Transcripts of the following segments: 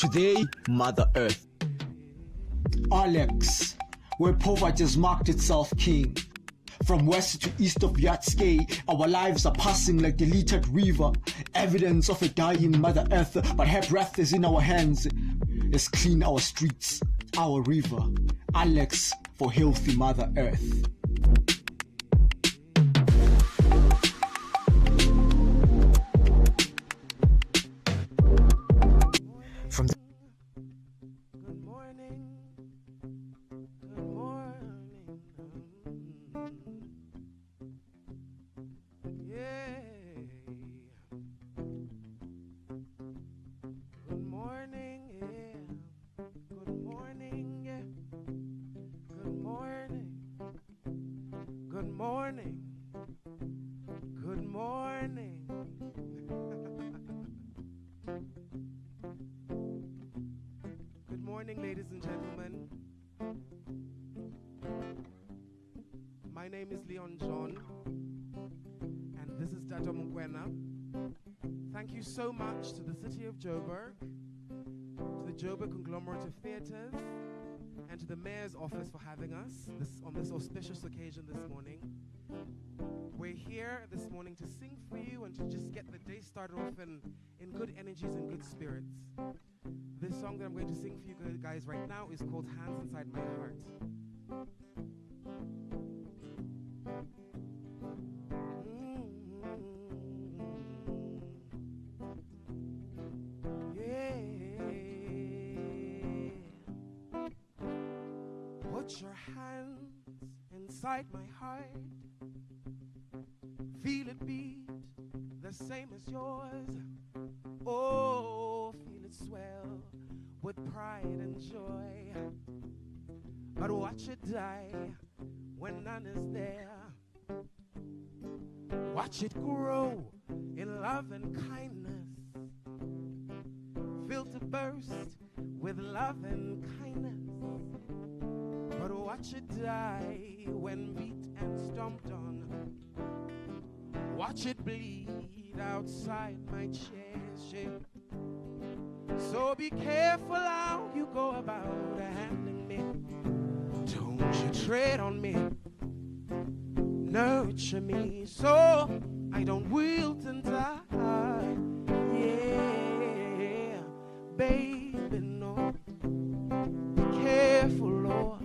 Today, Mother Earth. Alex, where poverty has marked itself king. From west to east of Yatske, our lives are passing like deleted river. Evidence of a dying Mother Earth, but her breath is in our hands. Let's clean our streets, our river. Alex for healthy Mother Earth. From the Good morning. Good morning. Yeah. Good morning. Yeah. Good morning. Yeah. Good morning. Good morning. Good morning. Good morning, ladies and gentlemen. My name is Leon John, and this is Tato Mugwena. Thank you so much to the City of Joburg, to the Joburg Conglomerate of Theatres, and to the Mayor's Office for having us on this auspicious occasion this morning. We're here this morning to sing for you and to just get the day started off in good energies and good spirits. This song that I'm going to sing for you guys right now is called Hands Inside My Heart. Yeah. Put your hands inside my heart. Feel it beat the same as yours. Oh, feel it swell with pride and joy. But watch it die when none is there. Watch it grow in love and kindness. Filled to burst with love and kindness. But watch it die when beat and stomped on. Watch it bleed outside my chest. So be careful how you go about handling me. Don't you tread on me. Nurture me so I don't wilt and die. Yeah, baby, no. Be careful, Lord.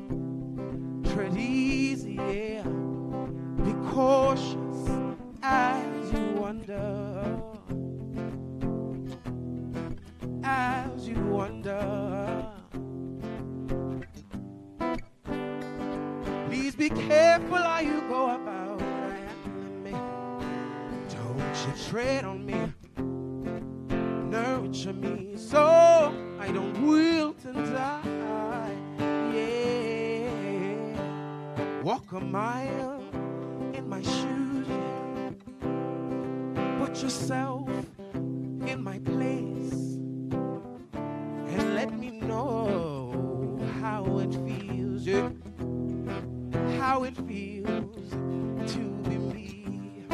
Tread easy, yeah. Be cautious as you wonder. As you wonder. Please be careful how you go about handling me. Don't you tread on me. Nurture me so I don't wilt and die. Yeah. Walk a mile in my shoes. Put yourself in my place. And let me know how it feels, yeah. How it feels to be me.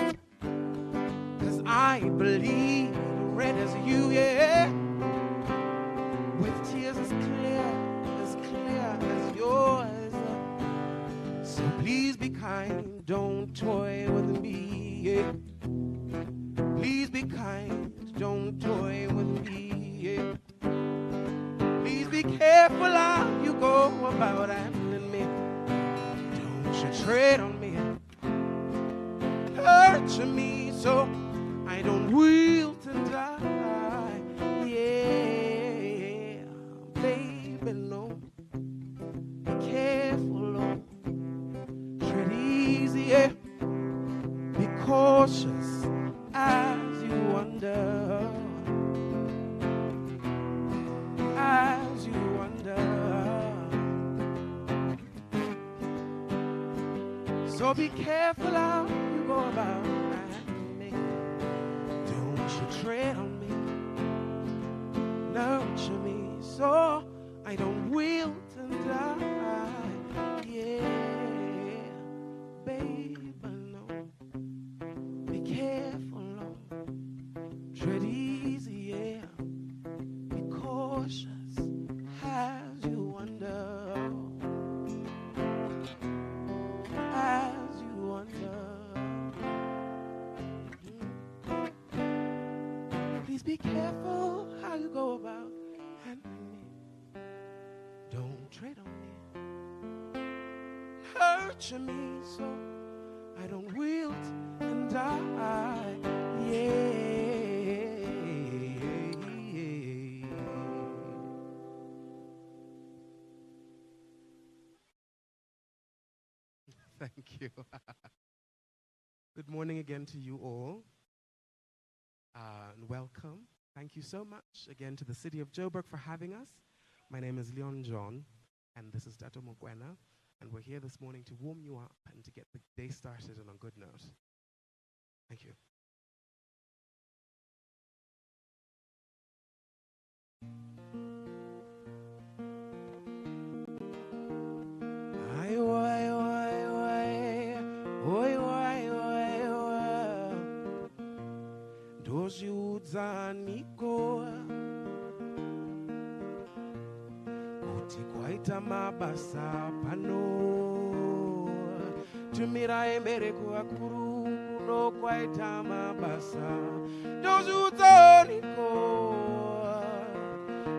'Cause I bleed red as you, yeah. With tears as clear as yours. So please be kind, don't toy with me, yeah. Please be kind, don't toy with me, yeah. Please be careful how you go about handling me. Don't you tread on me. Nurture me so I don't wilt and die. Yeah, baby, no. Be careful, Lord. Tread easy, yeah. Be cautious as you wonder. As you wonder. So be careful how you go about handling me. Don't you tread on me. Nurture me so I don't wilt and die. Yeah, baby, no. Be careful, Lord. Tread easy, yeah. Be cautious. tread on me, nurture me so I don't wilt and die. Yeah. Thank you. Good morning again to you all, and welcome. Thank you so much again to the city of Joburg for having us. My name is Leon John, and this is Dato Mokwena, and we're here this morning to warm you up and to get the day started on a good note. Thank you. Niko kuti kwaita mabasa pano tumira embere kuvakuru kuno kwaita mabasa ndozviudza niko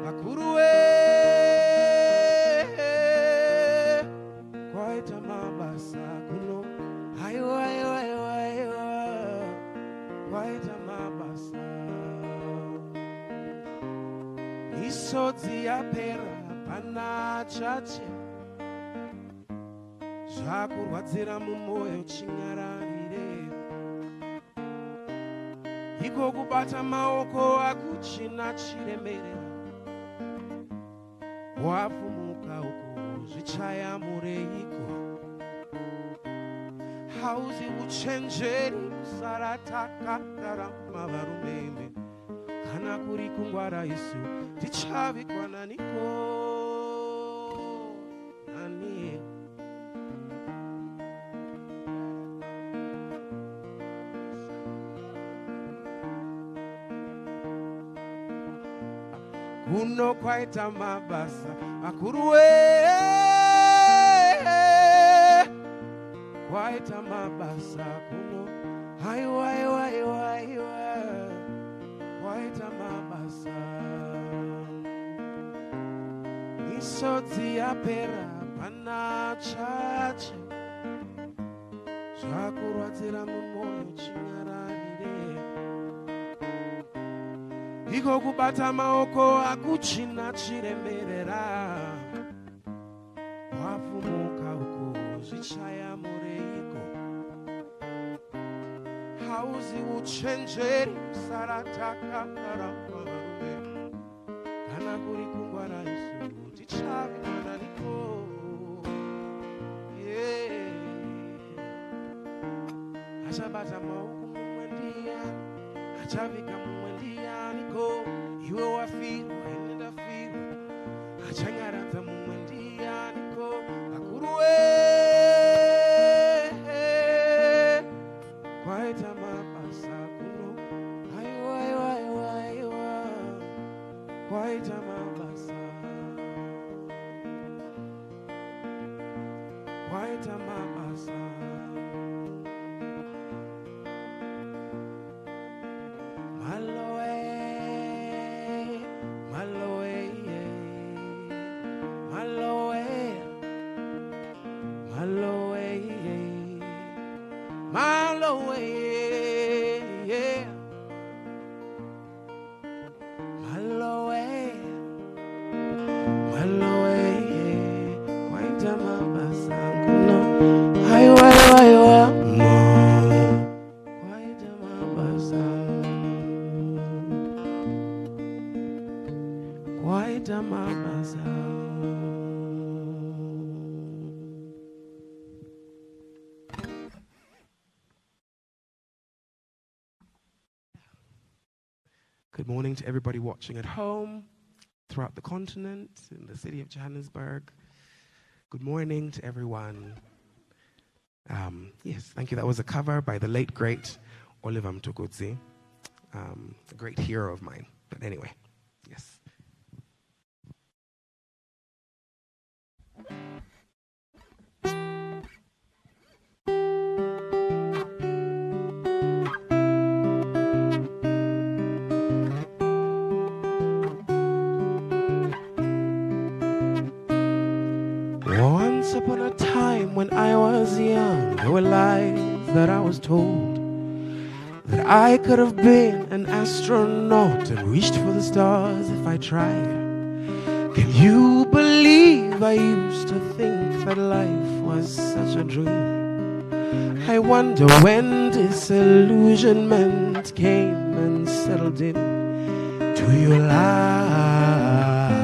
vakuru kwaita mabasa kuno haiwa kwaita mabasa misodzi yapera pana chache zvakurwadzira mumwoyo chinyararire iko kubata maoko akuchina chiremerera wafumuka uko zvichaya mureiko hauzi uchenjeri kusara takadarama varumeme kana kuri kungwara isu tichavikwa naniko nani kuno kwaita mabasa makuru kwaita mabasa kuno haiwa kwaita mabasa misodzi yapera pana chache zvakurwadzira mumwoyo chinyararire iko kubata maoko akuchina chiremerera wafumuka uko zvichaya mureiko hauzi uchenjeri kusara takadarama varume kana kuri kungwara isu tichavikwa naniko achabata maoko mumwe ndiyani achavika mumwe ndiyaniko iwe wafirwa ine ndafirwa achanyaradza mumwe ndiyaniko akuru kwaita mabasa kuno haiwa kwaita mabasa kwaita mabasa Good morning to everybody watching at home, throughout the continent, in the city of Johannesburg. Good morning to everyone. Yes, thank you. That was a cover by the late, great Oliver Mtukudzi, a great hero of mine. But anyway, yes. was young, there were lies that I was told, that I could have been an astronaut and reached for the stars if I tried. Can you believe I used to think that life was such a dream? I wonder when disillusionment came and settled in. Do you lies?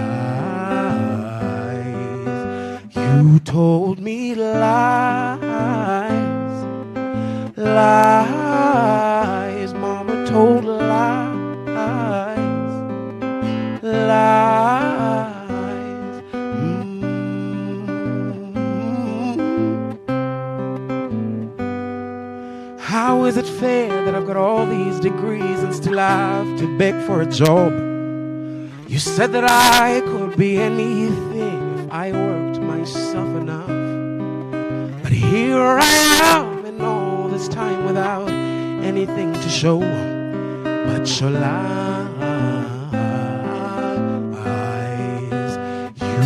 You told me lies, lies. Mama told lies, lies. How is it fair that I've got all these degrees and still have to beg for a job? You said that I could be anything if I worked myself enough. But here I am in all this time without anything to show but your lies.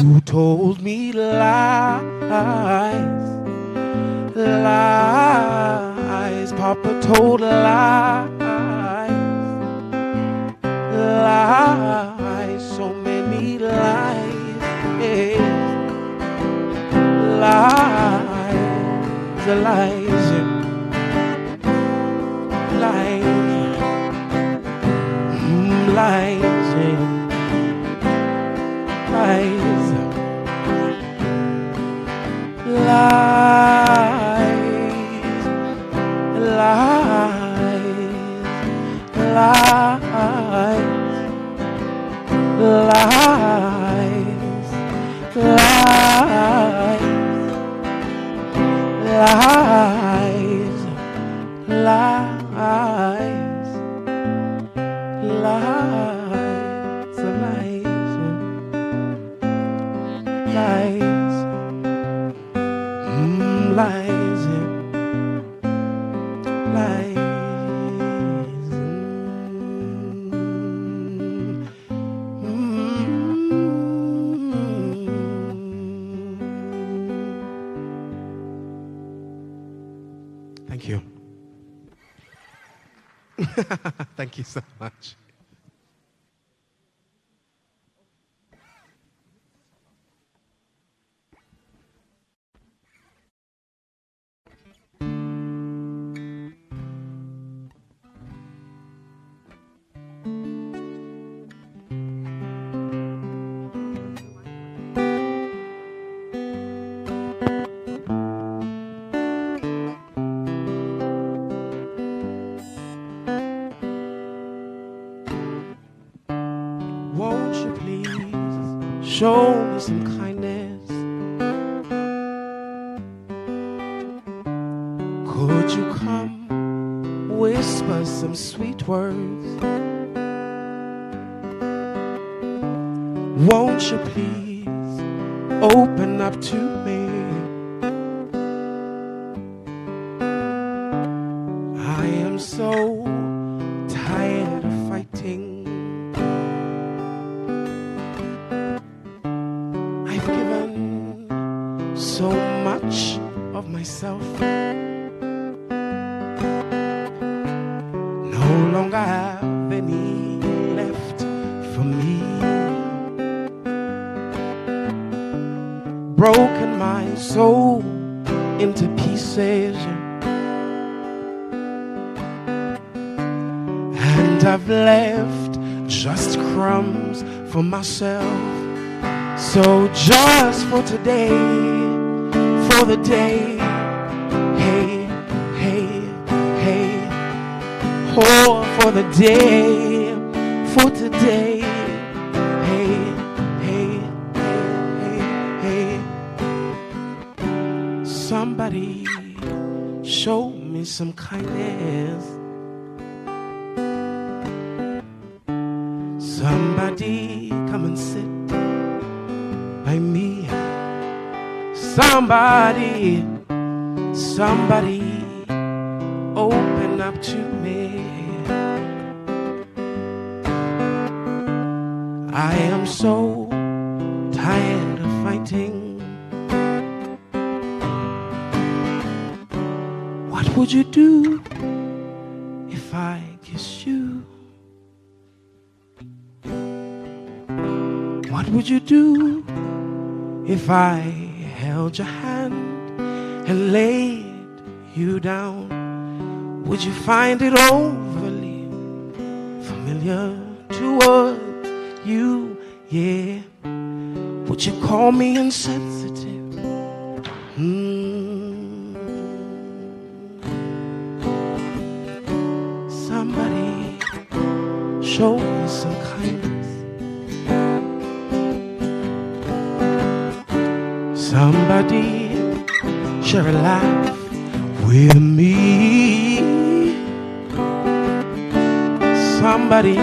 You told me lies, lies. Papa told lies, lies. So many lies, yeah. Lies, lies, lies, lies, lies, Thank you. Thank you so much. Won't you please show me some kindness? Could you come whisper some sweet words? Won't you please open up to me? I am so tired of fighting. I've given so much of myself. No longer have any left for me. Broken my soul into pieces, and I've left just crumbs for myself. So just for today, for the day, hey, hey, hey, oh, for the day, for today, hey, hey, hey, hey, hey. Somebody show me some kindness. Somebody come and sit by me. Somebody, somebody open up to me. I am so tired of fighting. would you do if I kissed you? What would you do if I held your hand and laid you down? Would you find it overly familiar towards you? Yeah. Would you call me insensitive? Somebody show me some kindness. Somebody share a laugh with me. Somebody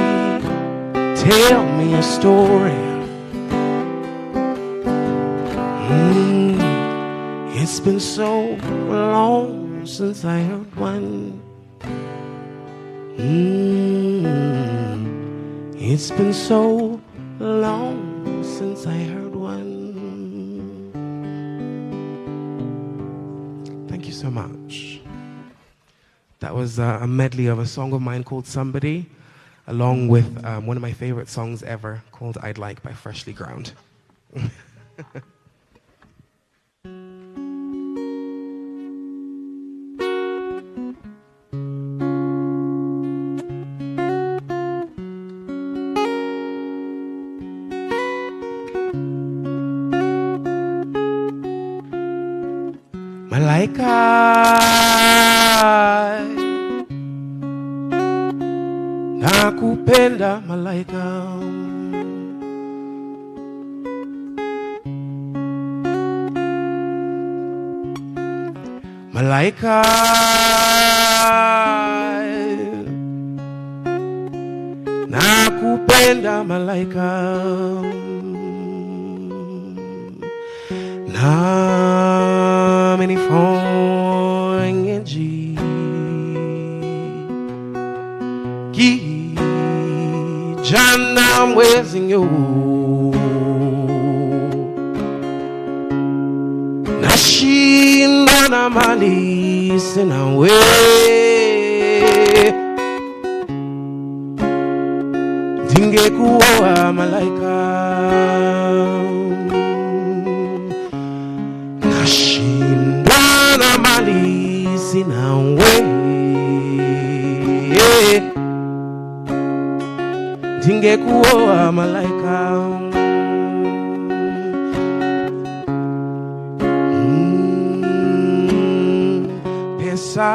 tell me a story. It's been so long since I heard one. It's been so long since I heard one. Thank you so much. That was a medley of a song of mine called Somebody, along with one of my favorite songs ever called I'd Like by Freshly Ground. Malaika, nakupenda malaika. Malaika, nakupenda malaika. Nami nifonyeji kijana mwezinyo nashinda na mali sina we ndingekuoa malaika nashindwa na mali sina we ndingekuoa malaika pesa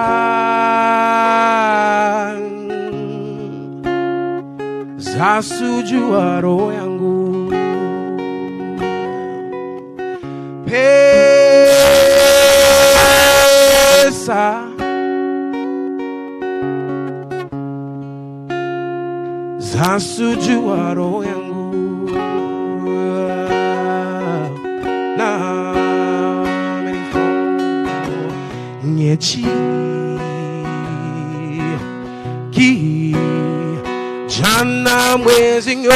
zasujua roho yangu pesa zasujua roho yangu na nyechi ki jana mwezi nyo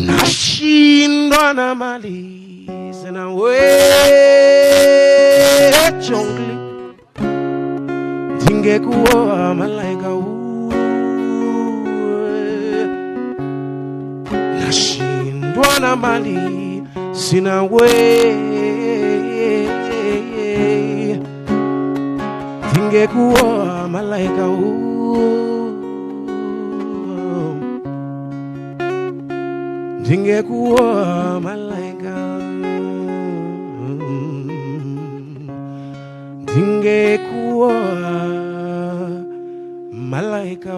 nashindwa na mali sina we chongli ndingekuoa malaika nashindwa na mali sina we ndingekuoa malaika ndingekuoa malaika ndingekuoa malaika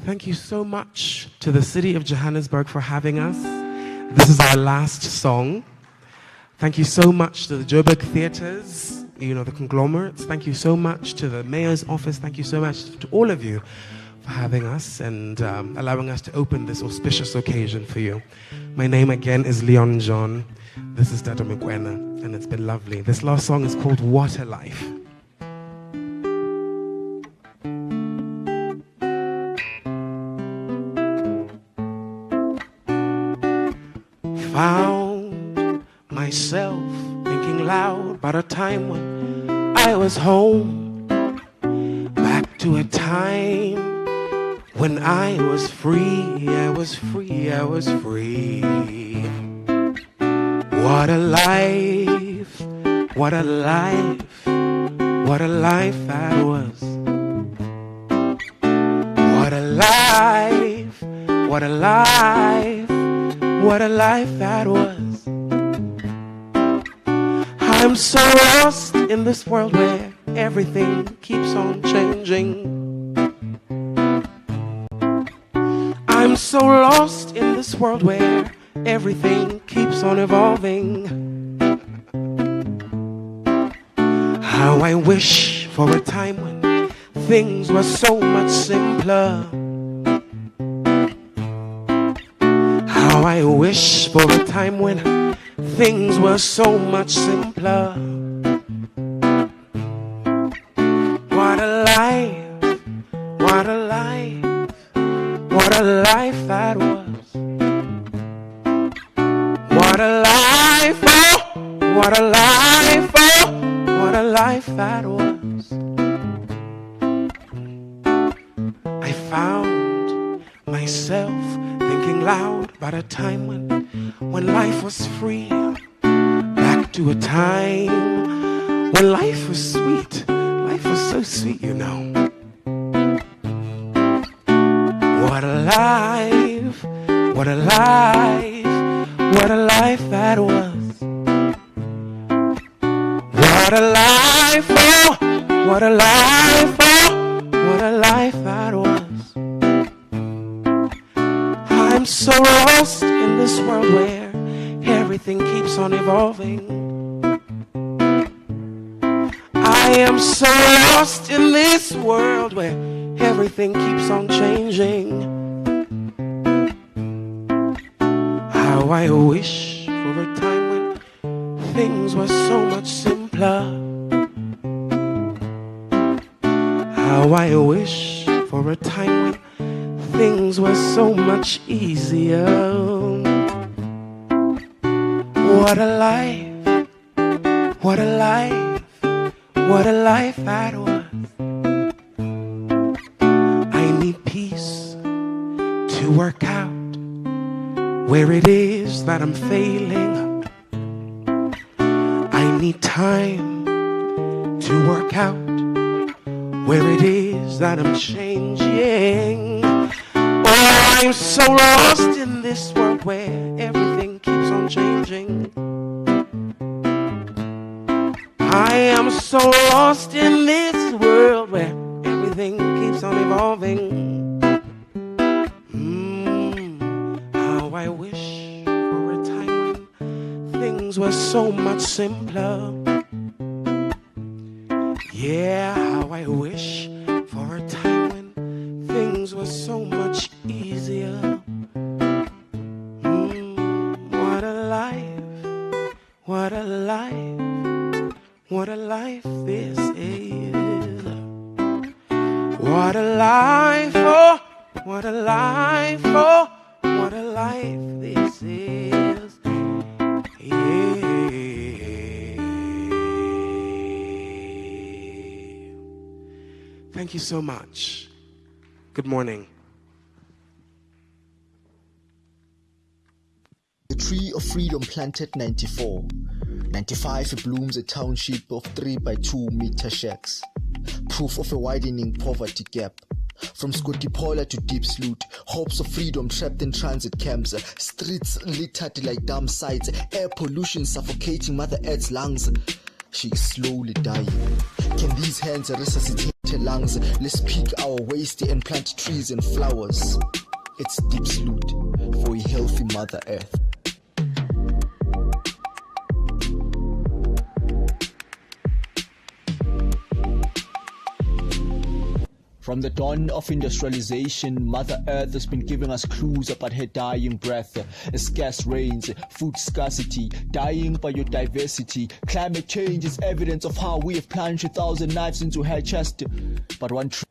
Thank you so much to the city of Johannesburg for having us. This is our last song. Thank you so much to the Joburg theaters, the conglomerates. Thank you so much to the mayor's office. Thank you so much to all of you for having us and allowing us to open this auspicious occasion for you. My name again is Leon John. This is Dada Mkwena, and it's been lovely. This last song is called What a Life. Found myself thinking loud about a time when I was home. Back to a time when I was free, I was free, I was free. What a life, what a life, what a life that was. What a life, what a life, what a life that was. I'm so lost in this world where everything keeps on changing. I'm so lost in this world where everything keeps on evolving. How I wish for a time when things were so much simpler. How I wish for a time when things were so much simpler. What a life, what a life, what a life that was. What a life, oh, what a life, oh, what a life that was. I found myself thinking loud about a time when life was free. Back to a time when life was sweet. Life was so sweet, you know. What a life, what a life, what a life that was. What a life, oh, what a life, oh, what a life that was. I'm so lost in this world where everything keeps on evolving. I am so lost in this world where everything keeps on changing. How I wish for a time when things were so much simpler. How I wish for a time when things were so much easier. What a life, what a life, what a life that was. I need peace to work out where it is that I'm failing. I need time to work out where it is that I'm changing. Oh, I'm so lost in this world where everything keeps on changing. I am so lost in this world where everything keeps on evolving. How I wish for a time when things were so much simpler. Yeah, how I wish for a time when things were so much easier. What a life, what a life, what a life this is. What a life, oh, what a life, oh, what a life this is. Yeah. Thank you so much. Good morning. The tree of freedom planted 94. 95 it blooms a township of 3 by 2 meter shacks. Proof of a widening poverty gap. From Scotty Polar to Deep Sloot, hopes of freedom trapped in transit camps, streets littered like dump sites, air pollution suffocating Mother Earth's lungs. She is slowly dying. Can these hands resuscitate her lungs? Let's pick our waste and plant trees and flowers. It's Deep Sloot for a healthy Mother Earth. From the dawn of industrialization, Mother Earth has been giving us clues about her dying breath. Scarce rains, food scarcity, dying biodiversity. Climate change is evidence of how we have plunged 1,000 knives into her chest. But one truth.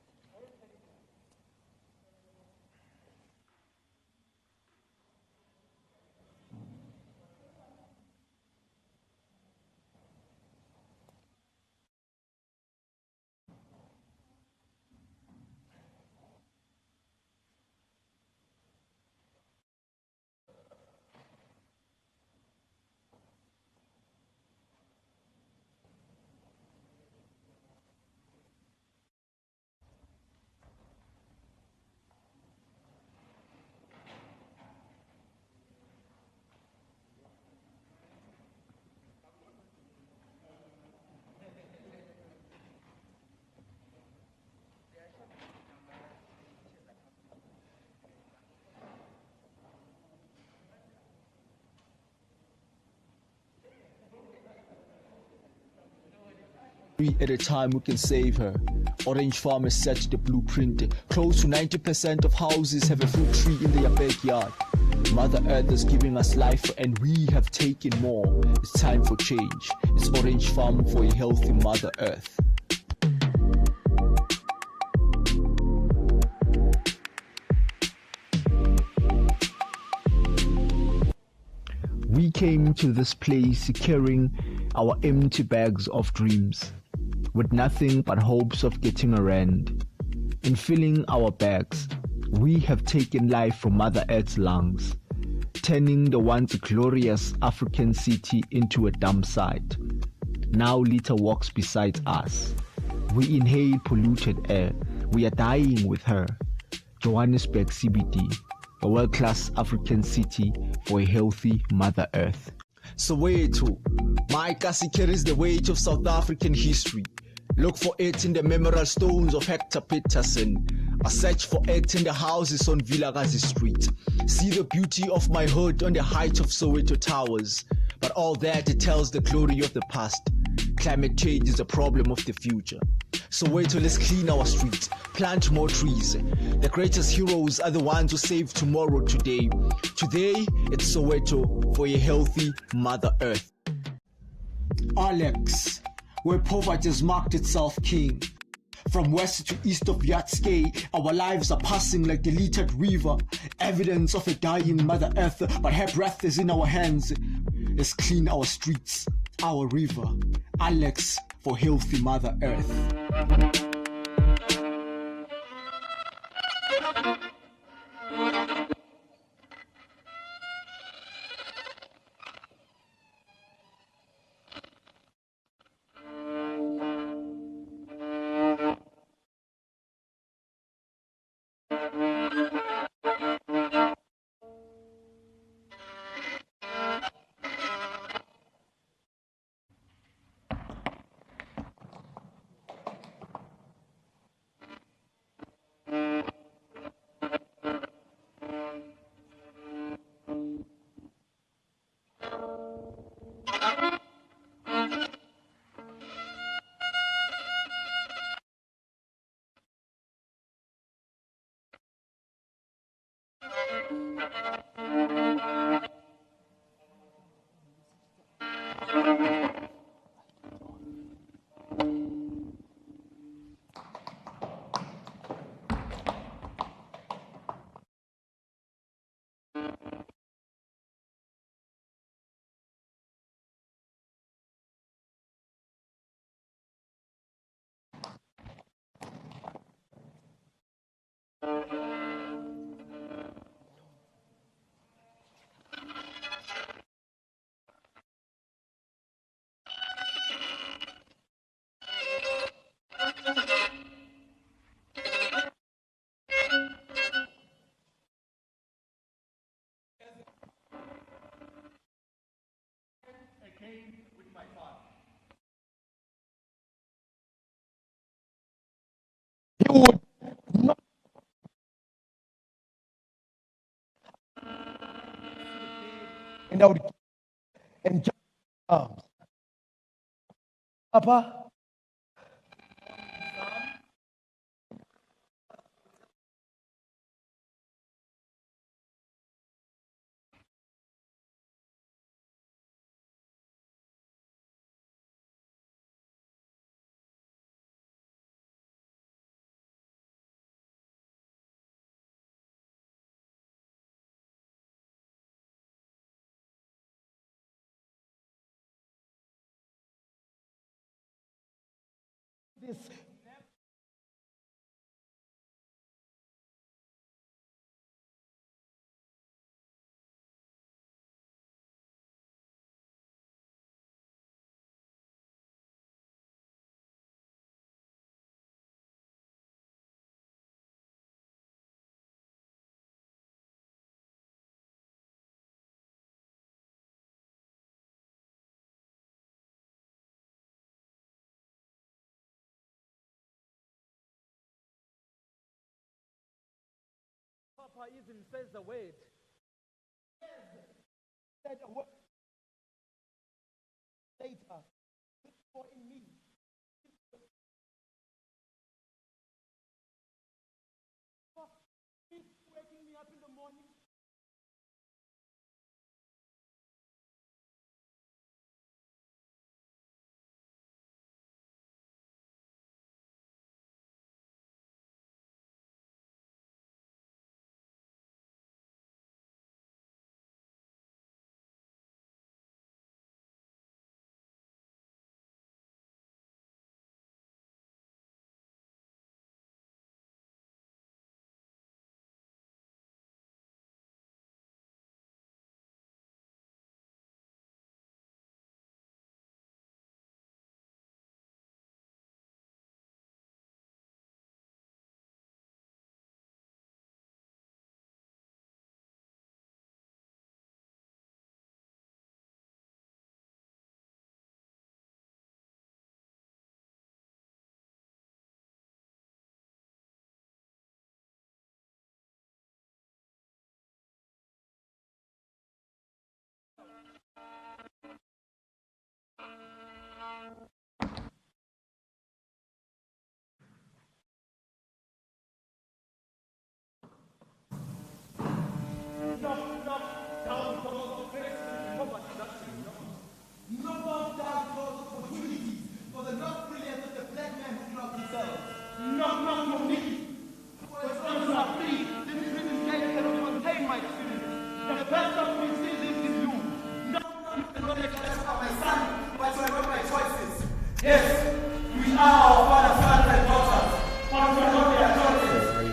At a time we can save her. Orange farmers set the blueprint. Close to 90% of houses have a fruit tree in their backyard. Mother Earth is giving us life and we have taken more. It's time for change. It's Orange Farm for a healthy Mother Earth. We came to this place carrying our empty bags of dreams, with nothing but hopes of getting a rand. In filling our bags, we have taken life from Mother Earth's lungs, turning the once glorious African city into a dump site. Now litter walks beside us. We inhale polluted air. We are dying with her. Johannesburg CBD, a world-class African city for a healthy Mother Earth. Soweto, my Kasi carries the weight of South African history. Look for it in the memorial stones of Hector Peterson. I search for it in the houses on Vilakazi Street. See the beauty of my hood on the height of Soweto Towers. But all that it tells the glory of the past. Climate change is a problem of the future. Soweto, let's clean our streets, plant more trees. The greatest heroes are the ones who save tomorrow today. Today, it's Soweto for a healthy Mother Earth. Alex, where poverty has marked itself king. From west to east of Yatske, our lives are passing like the littered river. Evidence of a dying Mother Earth, but her breath is in our hands. Let's clean our streets, our river. Alex for healthy Mother Earth. He would not and I would and just arms. Papa, this. Papa even says the word. Said a word later. For in me. He's waking me up in the morning.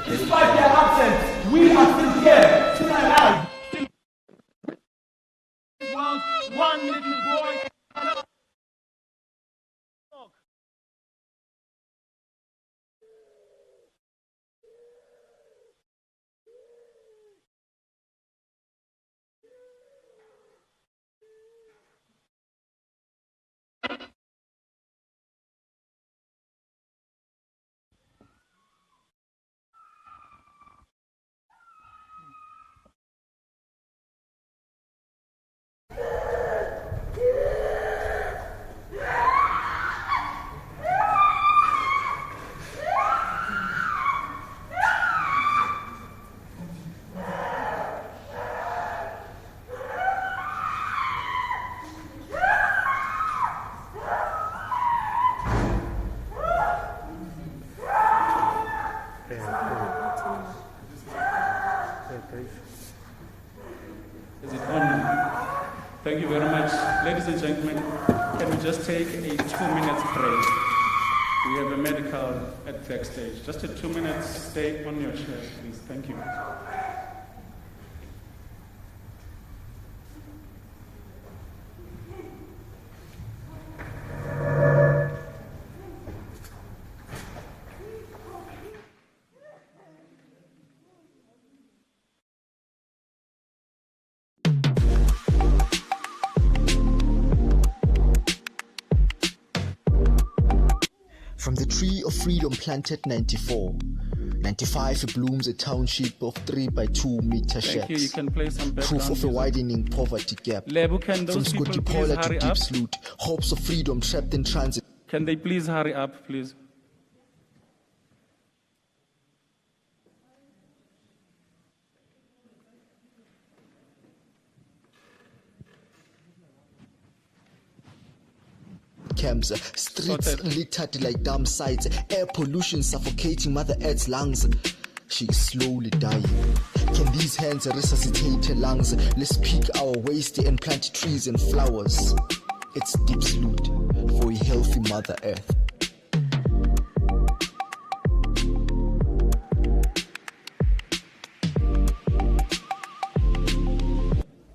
Despite their absence, we are still here, still alive. One little boy. Is it on? Thank you very much. Ladies and gentlemen, can we just take a 2 minutes break? We have a medical at backstage. Just a 2 minutes, stay on your chair, please. Thank you. From the tree of freedom planted 94, 95 it blooms a township of 3 by 2 meter Thank you. You sheds. can play some background Proof of a music. widening poverty gap. Lebu, can From those people Scotty please Paula to hurry Deep up? Sloot, hopes of freedom trapped in transit. Can they please hurry up, please? Camps, streets Sorted. littered like dump sites, air pollution suffocating Mother Earth's lungs. She is slowly dying. Can these hands resuscitate her lungs? Let's pick our waste and plant trees and flowers. It's Deep Sloot for a healthy Mother Earth.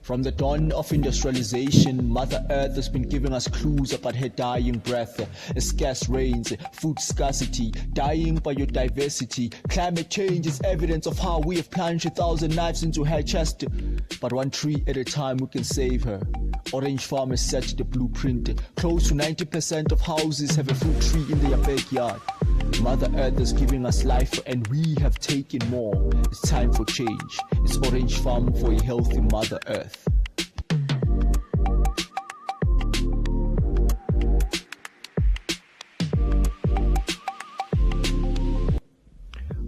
From the dawn of industrialization, Mother Earth has been giving us clues about her dying breath. Scarce rains, food scarcity, dying biodiversity. Climate change is evidence of how we have plunged 1,000 knives into her chest. But one tree at a time we can save her. Orange farmers set the blueprint. Close to 90% of houses have a fruit tree in their backyard. Mother Earth is giving us life and we have taken more. It's time for change. It's Orange Farm for a healthy Mother Earth.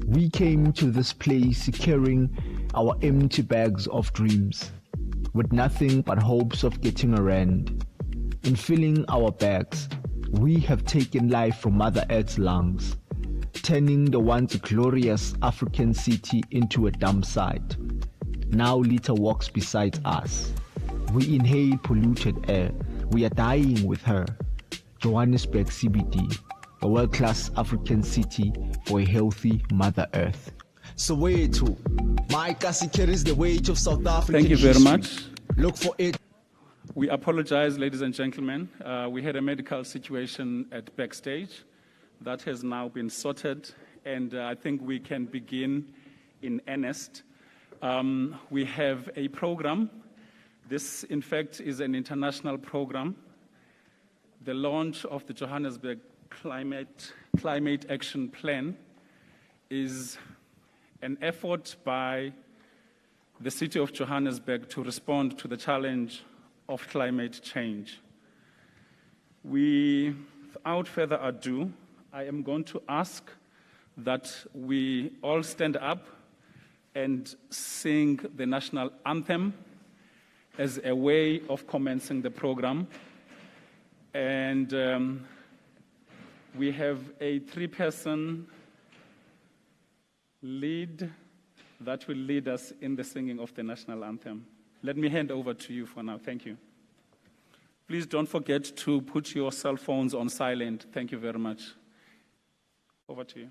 We came to this place carrying our empty bags of dreams, with nothing but hopes of getting a rand. In filling our bags, we have taken life from Mother Earth's lungs, turning the once glorious African city into a dump site. Now litter walks beside us. We inhale polluted air. We are dying with her. Johannesburg CBD, a world-class African city for a healthy Mother Earth. Soweto, my Kasi carries the weight of South African Thank you very history. much. Look for it. We apologize, ladies and gentlemen. We had a medical situation at backstage that has now been sorted, and I think we can begin in earnest. We have a program. This, in fact, is an international program. The launch of the Johannesburg Climate Action Plan is an effort by the city of Johannesburg to respond to the challenge of climate change. Without further ado, I am going to ask that we all stand up and sing the national anthem as a way of commencing the program. And we have a 3-person lead that will lead us in the singing of the national anthem. Let me hand over to you for now. Thank you. Please don't forget to put your cell phones on silent. Thank you very much. Over to you.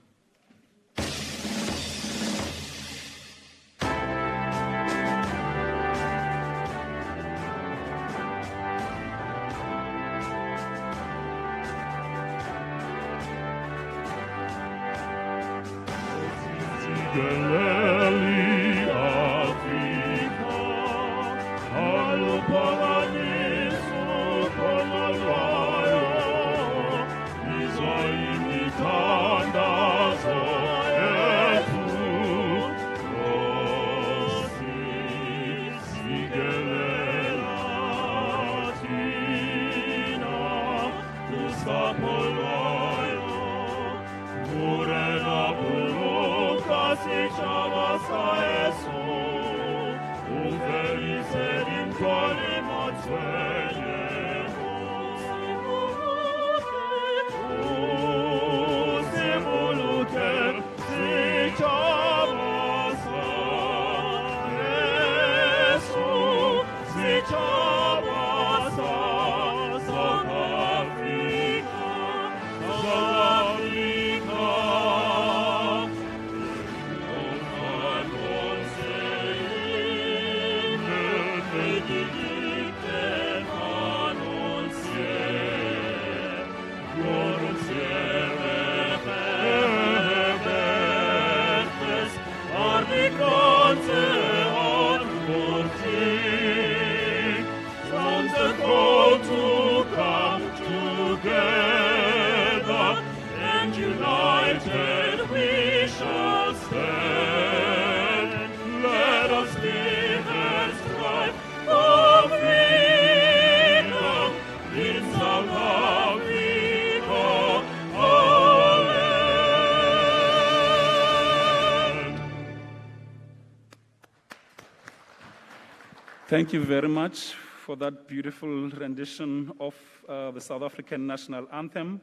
Thank you very much for that beautiful rendition of the South African National Anthem.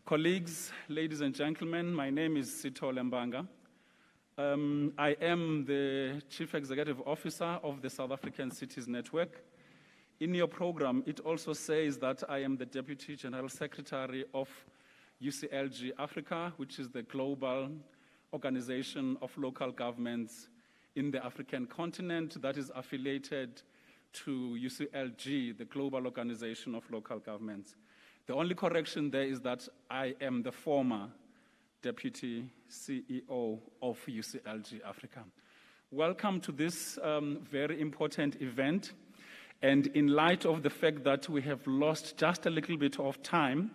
Colleagues, ladies and gentlemen, my name is Sito Lembanga. I am the Chief Executive Officer of the South African Cities Network. In your program, it also says that I am the Deputy General Secretary of UCLG Africa, which is the global organization of local governments in the African continent that is affiliated to UCLG, the Global Organization of Local Governments. The only correction there is that I am the former Deputy CEO of UCLG Africa. Welcome to this very important event. And in light of the fact that we have lost just a little bit of time,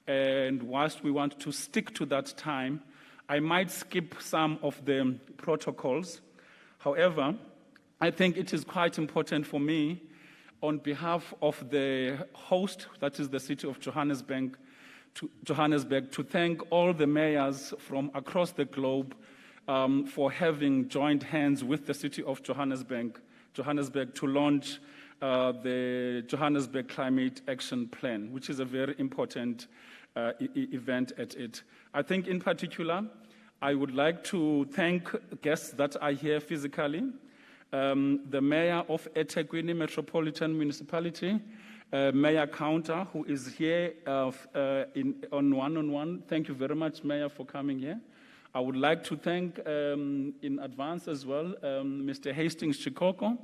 and whilst we want to stick to that time, I might skip some of the protocols. However, I think it is quite important for me, on behalf of the host, that is the city of Johannesburg, to thank all the mayors from across the globe for having joined hands with the city of Johannesburg to launch the Johannesburg Climate Action Plan, which is a very important event at it. I think in particular, I would like to thank guests that are here physically, the Mayor of eThekwini Metropolitan Municipality, Mayor Counter, who is here on one-on-one. Thank you very much, Mayor, for coming here. I would like to thank in advance as well Mr. Hastings Chikoko,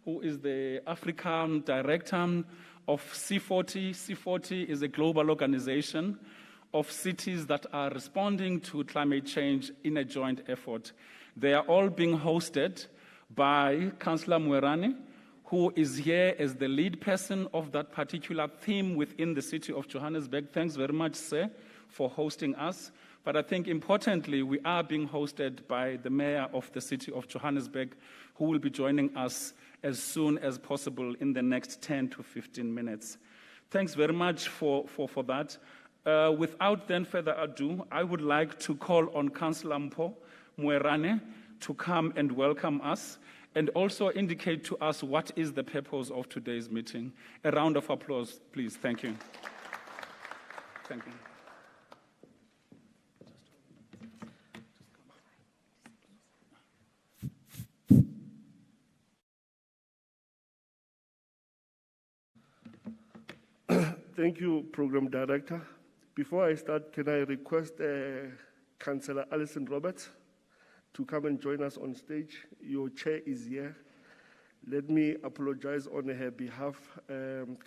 who is the African Director of C40. C40 is a global organization of cities that are responding to climate change in a joint effort. They are all being hosted by Councillor Mwerane, who is here as the lead person of that particular theme within the city of Johannesburg. Thanks very much, sir, for hosting us. But I think importantly, we are being hosted by the mayor of the city of Johannesburg, who will be joining us as soon as possible in the next 10 to 15 minutes. Thanks very much for that. Without then further ado, I would like to call on Councillor Mpho Mwerane to come and welcome us and also indicate to us what is the purpose of today's meeting. A round of applause, please. Thank you. Thank you. Thank you, Program Director. Before I start, can I request Councillor Alison Roberts to come and join us on stage? Your chair is here. Let me apologize on her behalf.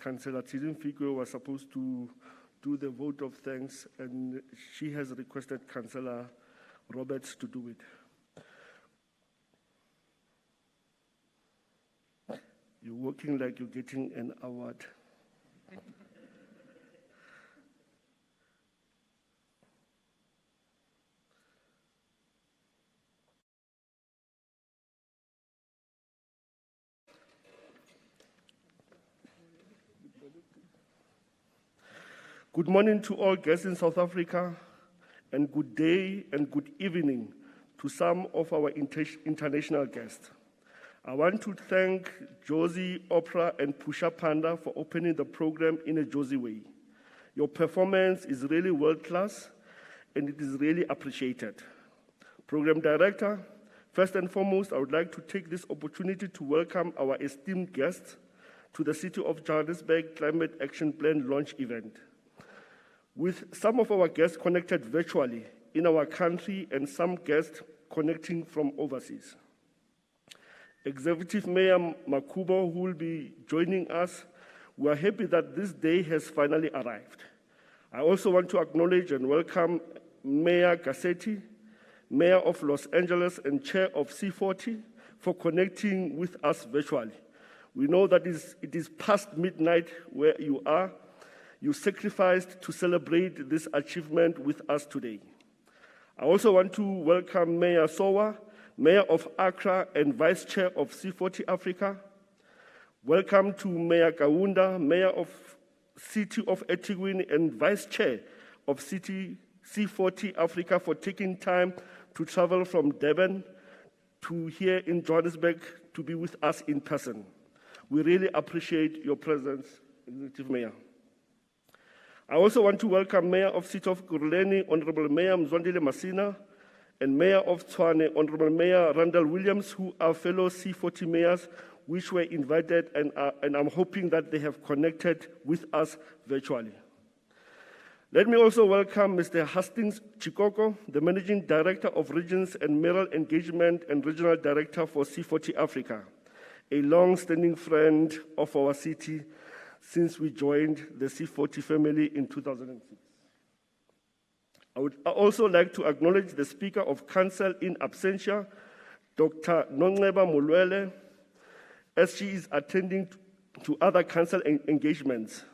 Councillor Tizin Fikwe was supposed to do the vote of thanks, and she has requested Councillor Roberts to do it. You're working like you're getting an award. Good morning to all guests in South Africa, and good day and good evening to some of our international guests. I want to thank Josie, Oprah, and Pusha Panda for opening the program in a Josie way. Your performance is really world-class, and it is really appreciated. Program Director, first and foremost, I would like to take this opportunity to welcome our esteemed guests to the City of Johannesburg Climate Action Plan launch event. With some of our guests connected virtually in our country and some guests connecting from overseas. Executive Mayor Makubo, who will be joining us, we are happy that this day has finally arrived. I also want to acknowledge and welcome Mayor Gassetti, Mayor of Los Angeles and Chair of C40, for connecting with us virtually. We know that it is past midnight where you are. You sacrificed to celebrate this achievement with us today. I also want to welcome Mayor Sowa, Mayor of Accra and Vice Chair of C40 Africa. Welcome to Mayor Kaunda, Mayor of City of eThekwini and Vice Chair of C40 Africa, for taking time to travel from Durban to here in Johannesburg to be with us in person. We really appreciate your presence, Executive Mayor. I also want to welcome Mayor of City of Kuruleni, Honorable Mayor Mzwandile Masina, and Mayor of Tshwane, Honorable Mayor Randall Williams, who are fellow C40 mayors, which were invited, and I'm hoping that they have connected with us virtually. Let me also welcome Mr. Hastings Chikoko, the Managing Director of Regions and Mayoral Engagement and Regional Director for C40 Africa, a long-standing friend of our city since we joined the C40 family in 2006. I would also like to acknowledge the Speaker of Council in absentia, Dr. Nongleba Mulwele, as she is attending to other council engagements.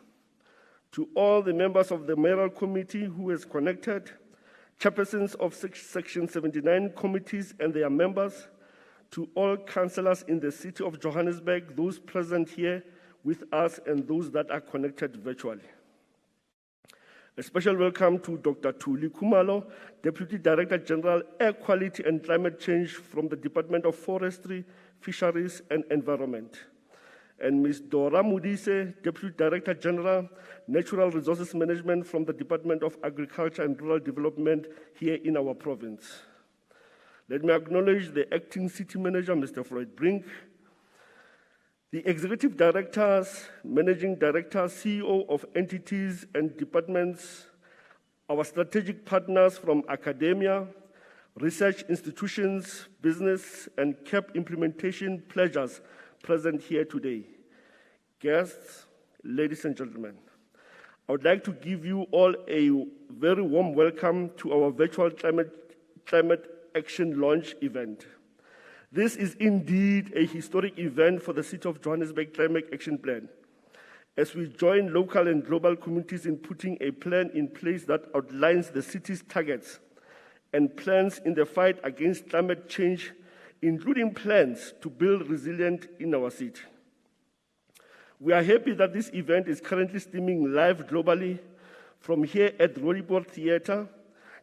To all the members of the Mayoral Committee who is connected, chairpersons of Section 79 committees and their members, to all councillors in the city of Johannesburg, those present here with us and those that are connected virtually. A special welcome to Dr. Thuli Khumalo, Deputy Director General, Air Quality and Climate Change from the Department of Forestry, Fisheries and Environment. And Ms. Dora Mudise, Deputy Director General, Natural Resources Management from the Department of Agriculture and Rural Development here in our province. Let me acknowledge the Acting City Manager, Mr. Floyd Brink, the Executive Directors, Managing Directors, CEO of entities and departments, our strategic partners from academia, research institutions, business, and CAP implementation pledges present here today. Guests, ladies and gentlemen, I would like to give you all a very warm welcome to our virtual climate action launch event. This is indeed a historic event for the City of Johannesburg Climate Action Plan, as we join local and global communities in putting a plan in place that outlines the city's targets and plans in the fight against climate change, including plans to build resilience in our city. We are happy that this event is currently streaming live globally from here at Roodepoort Theatre.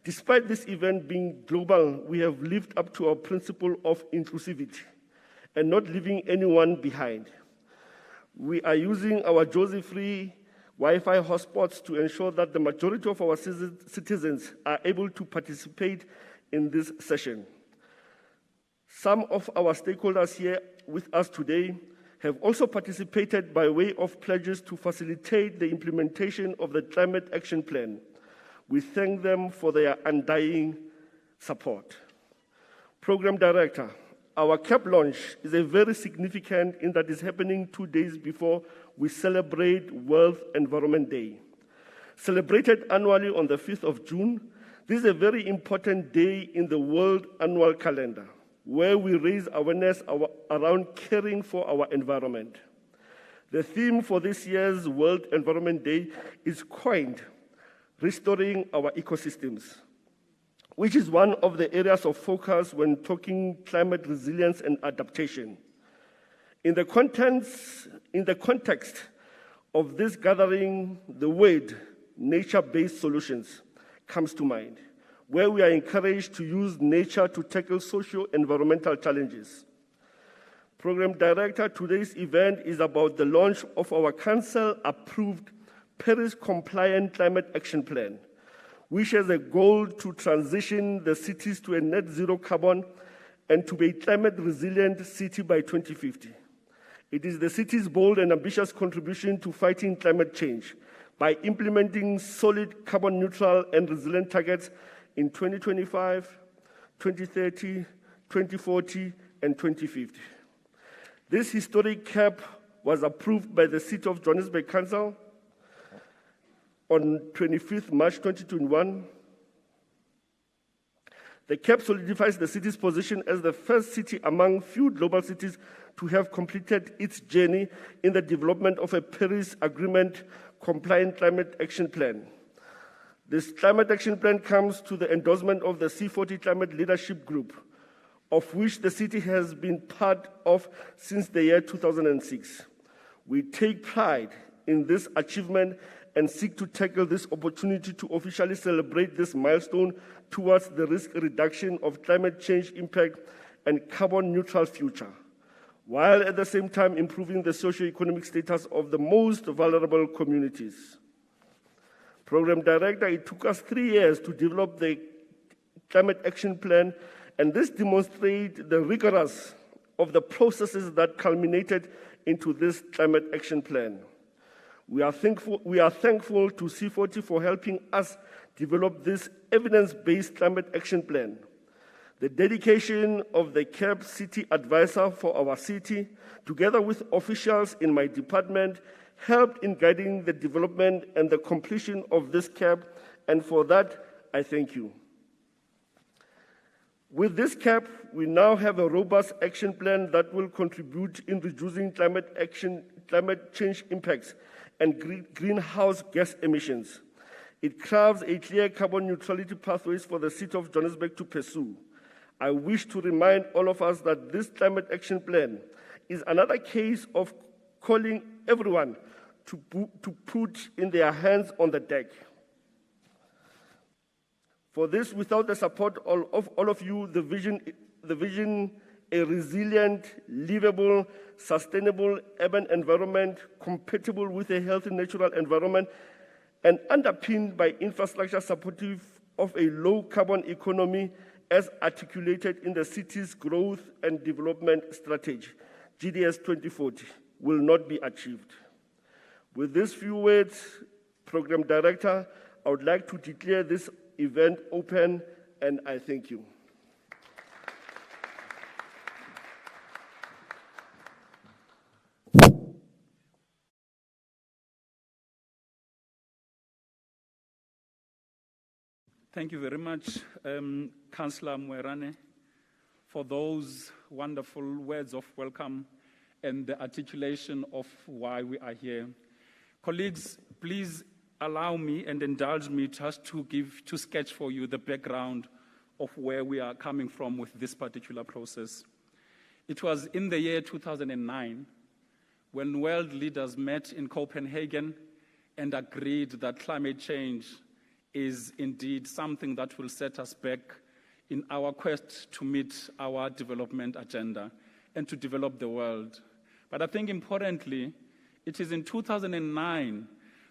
Despite this event being global, we have lived up to our principle of inclusivity and not leaving anyone behind. We are using our Josie-free Wi-Fi hotspots to ensure that the majority of our citizens are able to participate in this session. Some of our stakeholders here with us today have also participated by way of pledges to facilitate the implementation of the Climate Action Plan. We thank them for their undying support. Program Director, our CAP launch is a very significant in that it's happening 2 days before we celebrate World Environment Day. Celebrated annually on the 5th of June, this is a very important day in the world annual calendar, where we raise awareness around caring for our environment. The theme for this year's World Environment Day is coined Restoring Our Ecosystems, which is one of the areas of focus when talking climate resilience and adaptation. In the context of this gathering, the word nature-based solutions comes to mind, where we are encouraged to use nature to tackle socio-environmental challenges. Program Director, today's event is about the launch of our Council-approved Paris-compliant Climate Action Plan, which has a goal to transition the cities to a net zero carbon and to be a climate-resilient city by 2050. It is the city's bold and ambitious contribution to fighting climate change by implementing solid carbon-neutral and resilient targets in 2025, 2030, 2040, and 2050. This historic CAP was approved by the City of Johannesburg Council on 25th March 2021. The CAP solidifies the city's position as the first city among few global cities to have completed its journey in the development of a Paris Agreement-compliant climate action plan. This climate action plan comes to the endorsement of the C40 Climate Leadership Group, of which the city has been part of since the year 2006. We take pride in this achievement and seek to tackle this opportunity to officially celebrate this milestone towards the risk reduction of climate change impact and carbon-neutral future, while at the same time improving the socio-economic status of the most vulnerable communities. Program Director, it took us 3 years to develop the Climate Action Plan, and this demonstrates the rigorous of the processes that culminated into this Climate Action Plan. We are thankful to C40 for helping us develop this evidence-based climate action plan. The dedication of the CAB City Advisor for our city, together with officials in my department, helped in guiding the development and the completion of this CAB, and for that, I thank you. With this CAB, we now have a robust action plan that will contribute in reducing climate change impacts and greenhouse gas emissions. It carves a clear carbon neutrality pathways for the city of Johannesburg to pursue. I wish to remind all of us that this climate action plan is another case of calling everyone to put in their hands on the deck. For this, without the support of all of you, the vision, a resilient, livable, sustainable urban environment compatible with a healthy natural environment and underpinned by infrastructure supportive of a low-carbon economy as articulated in the city's growth and development strategy, GDS 2040, will not be achieved. With these few words, Program Director, I would like to declare this event open, and I thank you. Thank you very much, Councillor Mwerane, for those wonderful words of welcome and the articulation of why we are here. Colleagues, please allow me and indulge me just to sketch for you the background of where we are coming from with this particular process. It was in the year 2009 when world leaders met in Copenhagen and agreed that climate change is indeed something that will set us back in our quest to meet our development agenda and to develop the world. But I think importantly, it is in 2009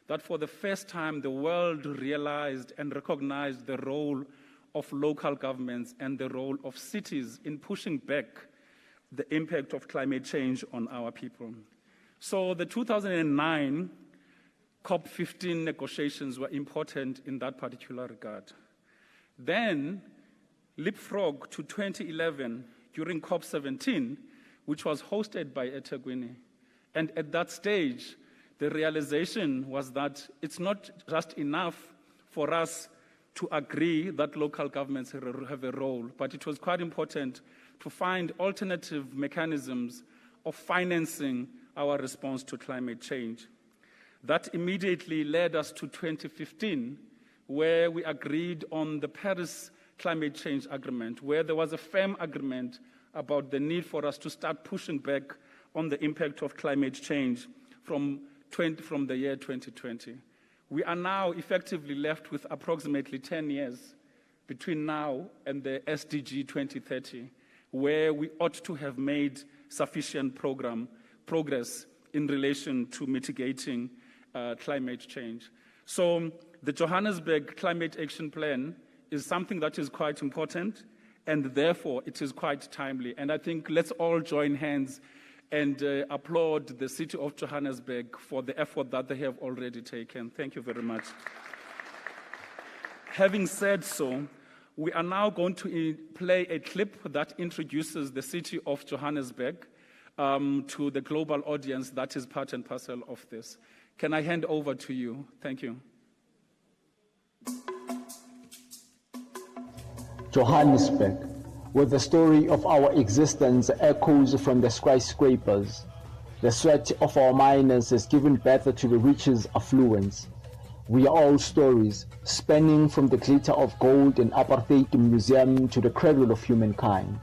that for the first time the world realized and recognized the role of local governments and the role of cities in pushing back the impact of climate change on our people. So the 2009 COP15 negotiations were important in that particular regard. Then, leapfrog to 2011 during COP17, which was hosted by eThekwini. And at that stage, the realization was that it's not just enough for us to agree that local governments have a role, but it was quite important to find alternative mechanisms of financing our response to climate change. That immediately led us to 2015, where we agreed on the Paris Climate Change Agreement, where there was a firm agreement about the need for us to start pushing back on the impact of climate change from the year 2020. We are now effectively left with approximately 10 years between now and the SDG 2030, where we ought to have made sufficient progress in relation to mitigating climate change. So the Johannesburg Climate Action Plan is something that is quite important, and therefore it is quite timely. And I think let's all join hands and applaud the city of Johannesburg for the effort that they have already taken. Thank you very much. Having said so, we are now going to play a clip that introduces the city of Johannesburg to the global audience that is part and parcel of this. Can I hand over to you? Thank you. Johannesburg, where the story of our existence echoes from the skyscrapers. The sweat of our miners has given birth to the richest affluence. We are all stories, spanning from the glitter of gold and apartheid museum to the cradle of humankind.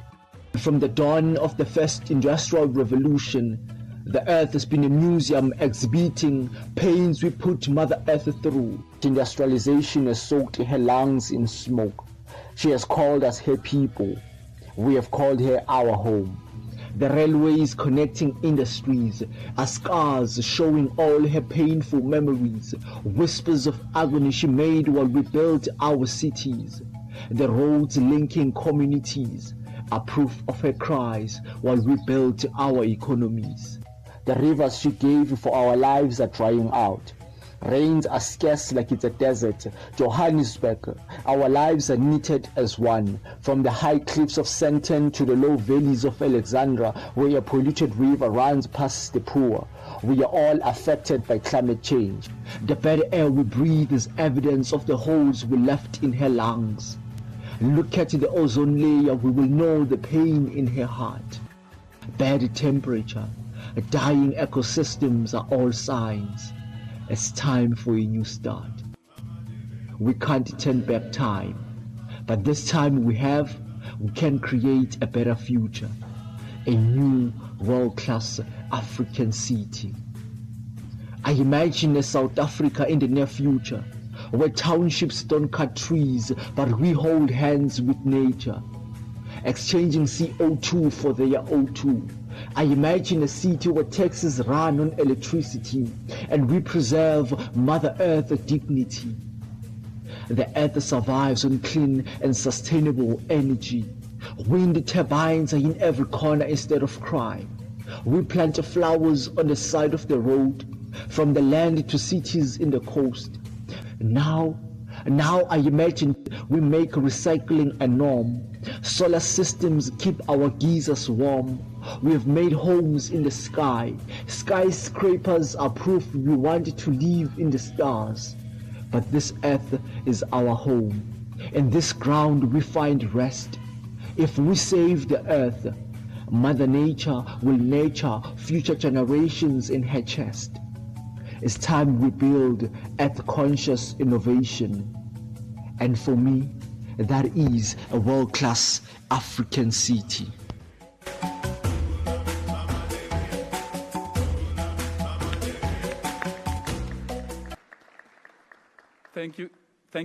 From the dawn of the first industrial revolution, the earth has been a museum exhibiting pains we put Mother Earth through. Industrialization has soaked her lungs in smoke. She has called us her people. We have called her our home. The railways connecting industries are scars showing all her painful memories, whispers of agony she made while we built our cities. The roads linking communities are proof of her cries while we built our economies. The rivers she gave for our lives are drying out. Rains are scarce like it's a desert. Johannesburg, our lives are knitted as one. From the high cliffs of Sandton to the low valleys of Alexandra, where a polluted river runs past the poor. We are all affected by climate change. The bad air we breathe is evidence of the holes we left in her lungs. Look at the ozone layer, we will know the pain in her heart. Bad temperature, dying ecosystems are all signs. It's time for a new start. We can't turn back time, but this time we can create a better future, a new world-class African city. I imagine a South Africa in the near future, where townships don't cut trees, but we hold hands with nature, exchanging CO2 for their O2. I imagine a city where taxis run on electricity and we preserve Mother Earth's dignity. The earth survives on clean and sustainable energy. Wind turbines are in every corner instead of crime. We plant flowers on the side of the road, from the land to cities in the coast. Now I imagine we make recycling a norm. Solar systems keep our geysers warm. We have made homes in the sky. Skyscrapers are proof we want to live in the stars. But this earth is our home. In this ground we find rest. If we save the earth, Mother Nature will nurture future generations in her chest. It's time we build earth-conscious innovation. And for me, that is a world-class African city. Thank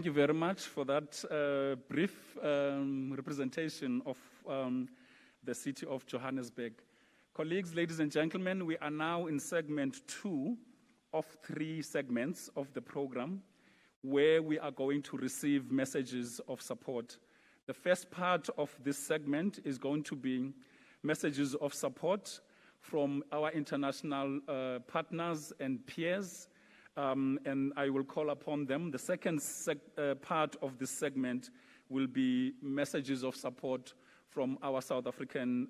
you very much for that brief representation of the city of Johannesburg. Colleagues, ladies and gentlemen, we are now in segment 2 of 3 segments of the program, where we are going to receive messages of support. The first part of this segment is going to be messages of support from our international partners and peers, and I will call upon them. The second part of this segment will be messages of support from our South African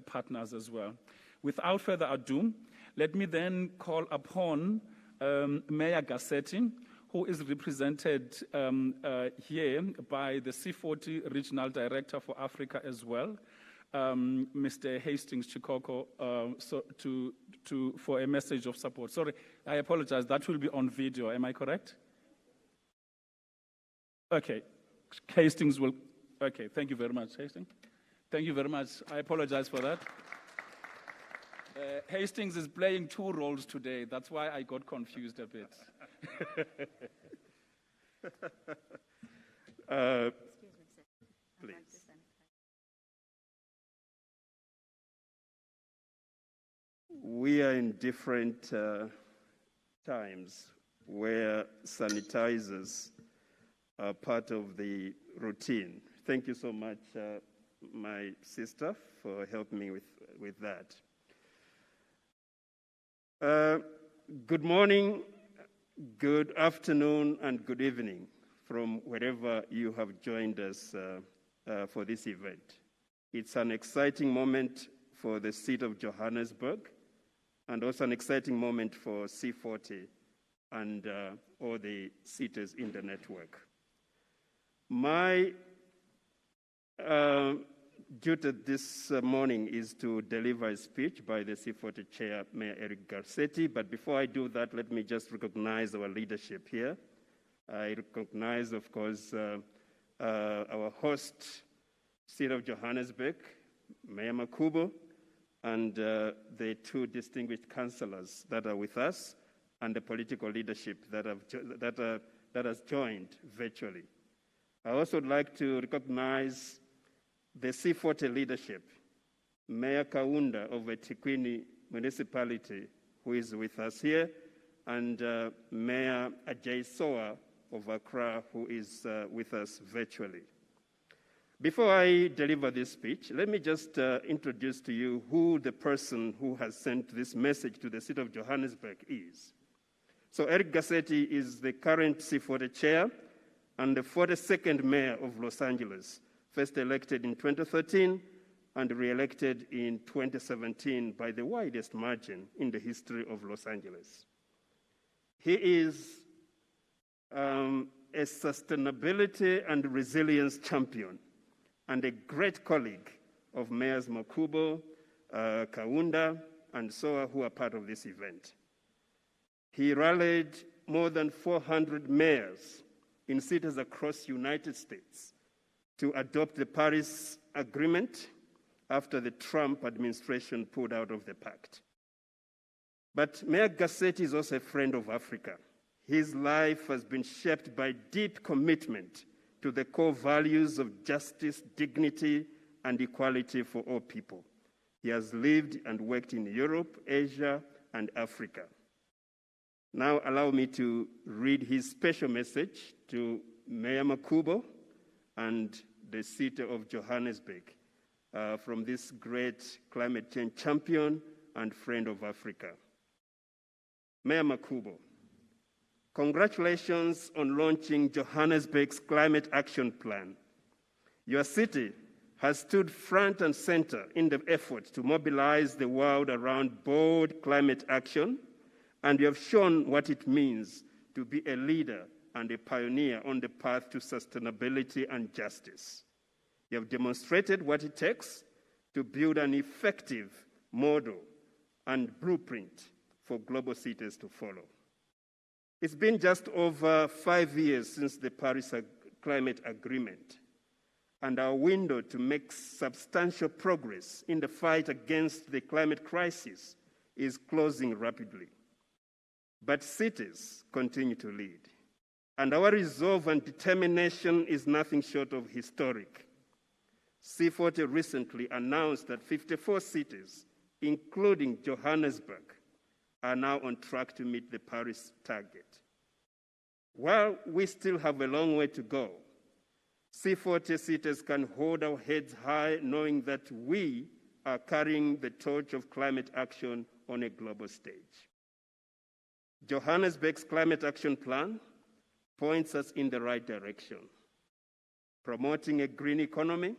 partners as well. Without further ado, let me then call upon Mayor Gassetti, who is represented here by the C40 Regional Director for Africa as well, Mr. Hastings Chikoko, for a message of support. Sorry, I apologize, that will be on video, am I correct? Okay, Hastings will, okay, thank you very much, Hastings. Thank you very much, I apologize for that. Hastings is playing 2 roles today, that's why I got confused a bit. Please. We are in different times where sanitizers are part of the routine. Thank you so much, my sister, for helping me with that. Good morning, good afternoon, and good evening from wherever you have joined us for this event. It's an exciting moment for the city of Johannesburg, and also an exciting moment for C40 and all the cities in the network. My duty this morning is to deliver a speech by the C40 Chair, Mayor Eric Garcetti, but before I do that, let me just recognize our leadership here. I recognize, of course, our host, City of Johannesburg, Mayor Makubo, and the 2 distinguished councillors that are with us, and the political leadership that has joined virtually. I also would like to recognize the C40 leadership, Mayor Kaunda of Etiquini Municipality, who is with us here, and Mayor Ajay Soa of Accra, who is with us virtually. Before I deliver this speech, let me just introduce to you who the person who has sent this message to the city of Johannesburg is. So Eric Gassetti is the current C40 chair and the 42nd mayor of Los Angeles, first elected in 2013 and re-elected in 2017 by the widest margin in the history of Los Angeles. He is a sustainability and resilience champion and a great colleague of Mayors Makubo, Kaunda, and Soa, who are part of this event. He rallied more than 400 mayors in cities across the United States to adopt the Paris Agreement after the Trump administration pulled out of the pact. But Mayor Gassetti is also a friend of Africa. His life has been shaped by deep commitment to the core values of justice, dignity, and equality for all people. He has lived and worked in Europe, Asia, and Africa. Now allow me to read his special message to Mayor Makubo and the city of Johannesburg from this great climate change champion and friend of Africa. Mayor Makubo, congratulations on launching Johannesburg's Climate Action Plan. Your city has stood front and center in the effort to mobilize the world around bold climate action, and you have shown what it means to be a leader and a pioneer on the path to sustainability and justice. You have demonstrated what it takes to build an effective model and blueprint for global cities to follow. It's been just over 5 years since the Paris Climate Agreement, and our window to make substantial progress in the fight against the climate crisis is closing rapidly. But cities continue to lead, and our resolve and determination is nothing short of historic. C40 recently announced that 54 cities, including Johannesburg, are now on track to meet the Paris target. While we still have a long way to go, C40 cities can hold our heads high knowing that we are carrying the torch of climate action on a global stage. Johannesburg's Climate Action Plan points us in the right direction, promoting a green economy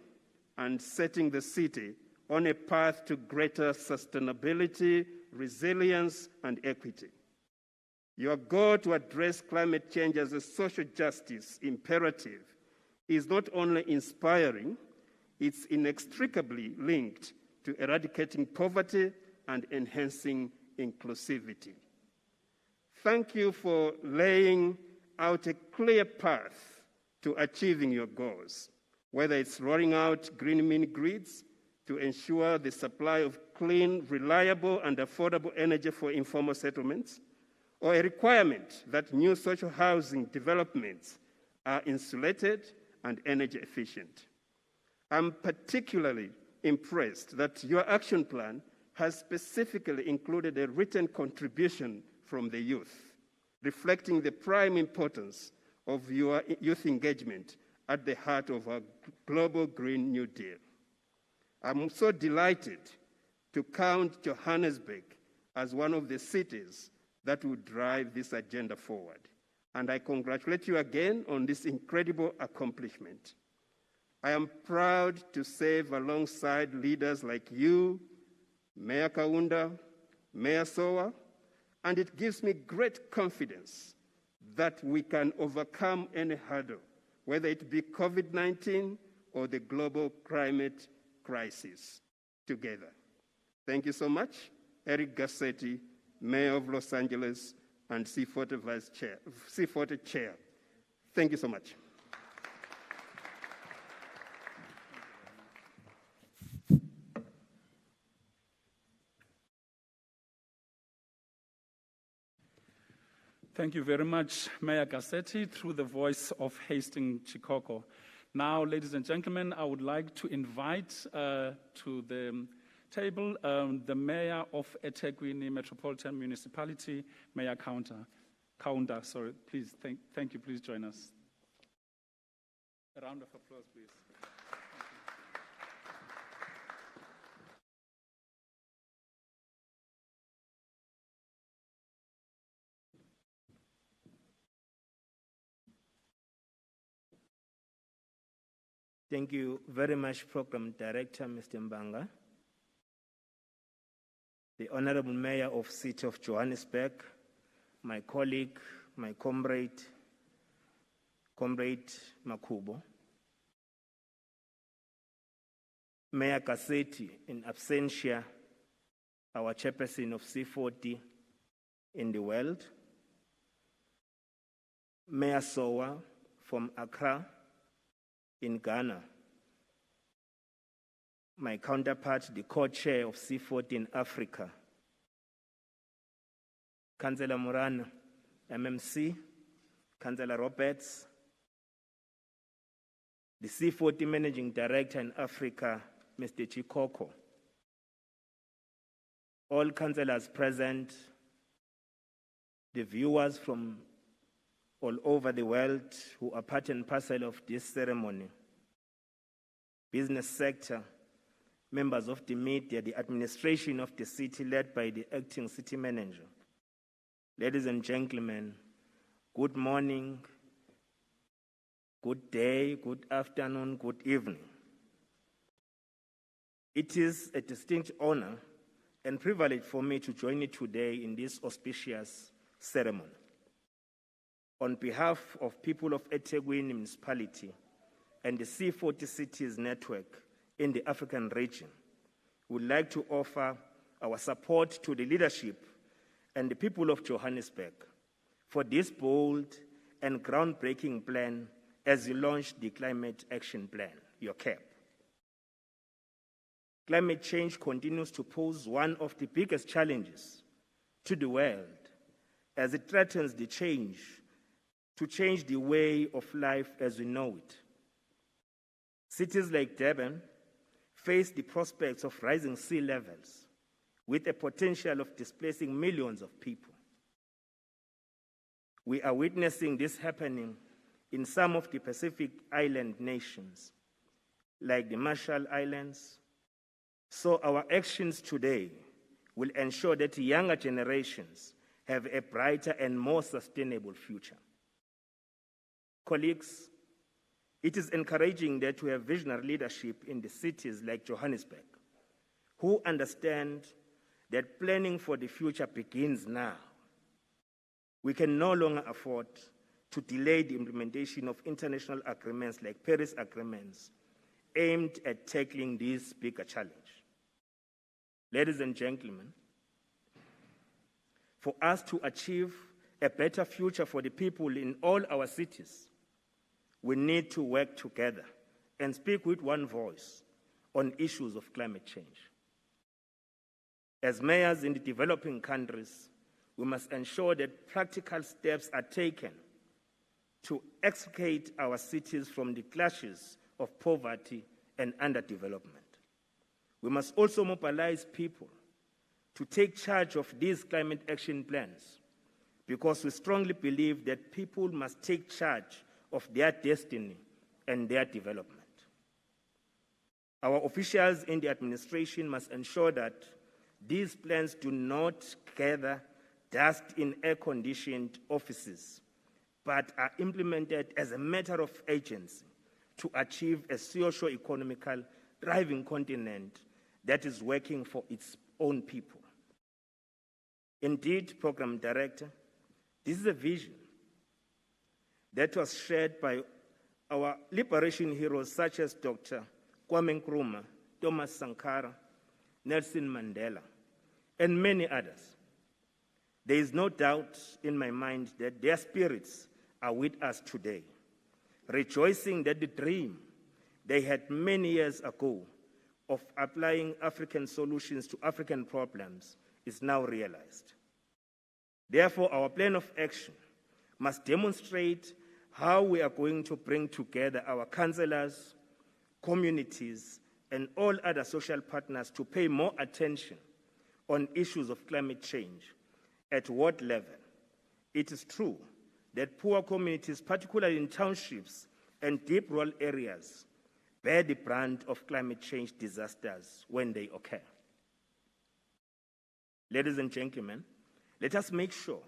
and setting the city on a path to greater sustainability, resilience, and equity. Your goal to address climate change as a social justice imperative is not only inspiring, it's inextricably linked to eradicating poverty and enhancing inclusivity. Thank you for laying out a clear path to achieving your goals, whether it's rolling out green mini-grids to ensure the supply of clean, reliable, and affordable energy for informal settlements, or a requirement that new social housing developments are insulated and energy efficient. I'm particularly impressed that your action plan has specifically included a written contribution from the youth, reflecting the prime importance of your youth engagement at the heart of our global Green New Deal. I'm so delighted to count Johannesburg as one of the cities that will drive this agenda forward. And I congratulate you again on this incredible accomplishment. I am proud to serve alongside leaders like you, Mayor Kaunda, Mayor Soa, and it gives me great confidence that we can overcome any hurdle, whether it be COVID-19 or the global climate crisis, together. Thank you so much. Eric Gassetti, Mayor of Los Angeles, and C40 Chair. Thank you so much. Thank you very much, Mayor Gassetti, through the voice of Hastings Chikoko. Now, ladies and gentlemen, I would like to invite to the table the Mayor of eThekwini Metropolitan Municipality, Mayor Kaunda. Sorry, please, thank you. Please join us. A round of applause, please. Thank you very much, Program Director, Mr. Mbanga. The Honorable Mayor of City of Johannesburg, my colleague, my comrade Makubo, Mayor Kaseti in absentia, our chairperson of C40 in the world, Mayor Sowa from Accra in Ghana, my counterpart, the co-chair of C40 in Africa, Councillor Moran, MMC, Councillor Roberts, the C40 Managing Director in Africa, Mr. Chikoko, all councillors present, the viewers from all over the world who are part and parcel of this ceremony, business sector, members of the media, the administration of the city led by the acting city manager. Ladies and gentlemen, good morning, good day, good afternoon, good evening. It is a distinct honor and privilege for me to join you today in this auspicious ceremony. On behalf of people of eThekwini Municipality and the C40 Cities Network in the African region, we would like to offer our support to the leadership and the people of Johannesburg for this bold and groundbreaking plan as you launch the Climate Action Plan, your CAP. Climate change continues to pose one of the biggest challenges to the world as it threatens to change the way of life as we know it. Cities like Durban face the prospects of rising sea levels with a potential of displacing millions of people. We are witnessing this happening in some of the Pacific island nations, like the Marshall Islands. So our actions today will ensure that younger generations have a brighter and more sustainable future. Colleagues, it is encouraging that we have visionary leadership in the cities like Johannesburg, who understand that planning for the future begins now. We can no longer afford to delay the implementation of international agreements like Paris agreements aimed at tackling this bigger challenge. Ladies and gentlemen, for us to achieve a better future for the people in all our cities, we need to work together and speak with one voice on issues of climate change. As mayors in the developing countries, we must ensure that practical steps are taken to extricate our cities from the clutches of poverty and underdevelopment. We must also mobilize people to take charge of these climate action plans, because we strongly believe that people must take charge of their destiny and their development. Our officials in the administration must ensure that these plans do not gather dust in air-conditioned offices, but are implemented as a matter of agency to achieve a socio-economical thriving continent that is working for its own people. Indeed, Program Director, this is a vision that was shared by our liberation heroes such as Dr. Kwame Nkrumah, Thomas Sankara, Nelson Mandela, and many others. There is no doubt in my mind that their spirits are with us today, rejoicing that the dream they had many years ago of applying African solutions to African problems is now realized. Therefore, our plan of action must demonstrate how we are going to bring together our councillors, communities, and all other social partners to pay more attention on issues of climate change. At what level? It is true that poor communities, particularly in townships and deep rural areas, bear the brunt of climate change disasters when they occur. Ladies and gentlemen, let us make sure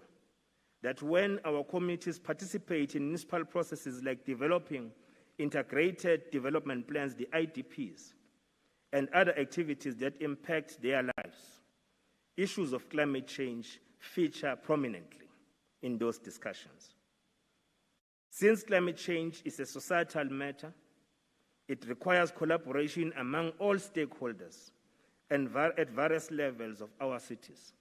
that when our communities participate in municipal processes like developing integrated development plans, the IDPs, and other activities that impact their lives, issues of climate change feature prominently in those discussions. Since climate change is a societal matter, it requires collaboration among all stakeholders and at various levels of our cities.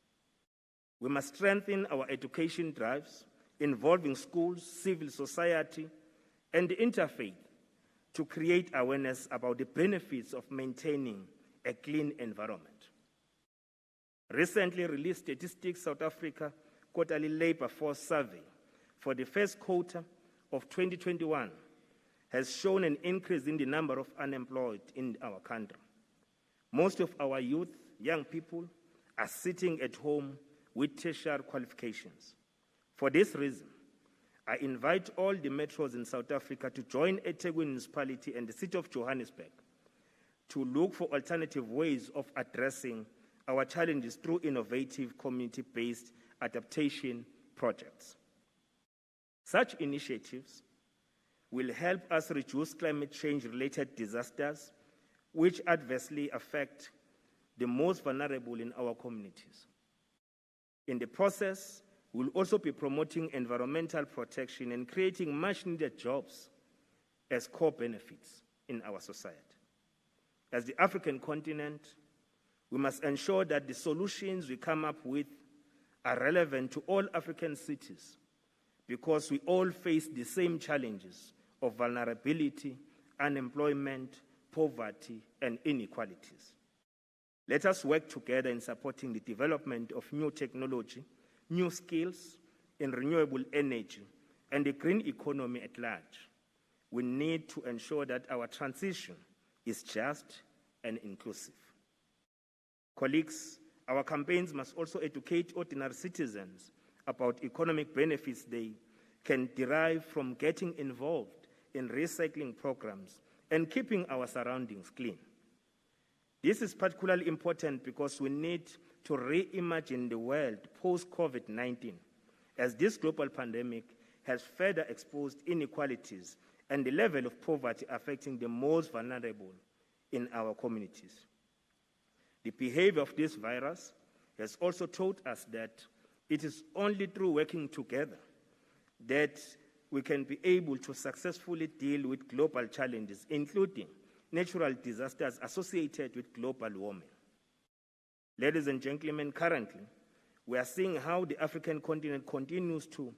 We must strengthen our education drives involving schools, civil society, and the interfaith to create awareness about the benefits of maintaining a clean environment. Recently released Statistics South Africa Quarterly Labor Force Survey for the first quarter of 2021 has shown an increase in the number of unemployed in our country. Most of our youth, young people, are sitting at home with tertiary qualifications. For this reason, I invite all the metros in South Africa to join eThekwini Municipality and the City of Johannesburg to look for alternative ways of addressing our challenges through innovative community-based adaptation projects. Such initiatives will help us reduce climate change-related disasters which adversely affect the most vulnerable in our communities. In the process, we'll also be promoting environmental protection and creating much-needed jobs as core benefits in our society. As the African continent, we must ensure that the solutions we come up with are relevant to all African cities because we all face the same challenges of vulnerability, unemployment, poverty, and inequalities. Let us work together in supporting the development of new technology, new skills in renewable energy, and the green economy at large. We need to ensure that our transition is just and inclusive. Colleagues, our campaigns must also educate ordinary citizens about economic benefits they can derive from getting involved in recycling programs and keeping our surroundings clean. This is particularly important because we need to reimagine the world post-COVID-19, as this global pandemic has further exposed inequalities and the level of poverty affecting the most vulnerable in our communities. The behavior of this virus has also taught us that it is only through working together that we can be able to successfully deal with global challenges, including natural disasters associated with global warming. Ladies and gentlemen, currently, we are seeing how the African continent continues to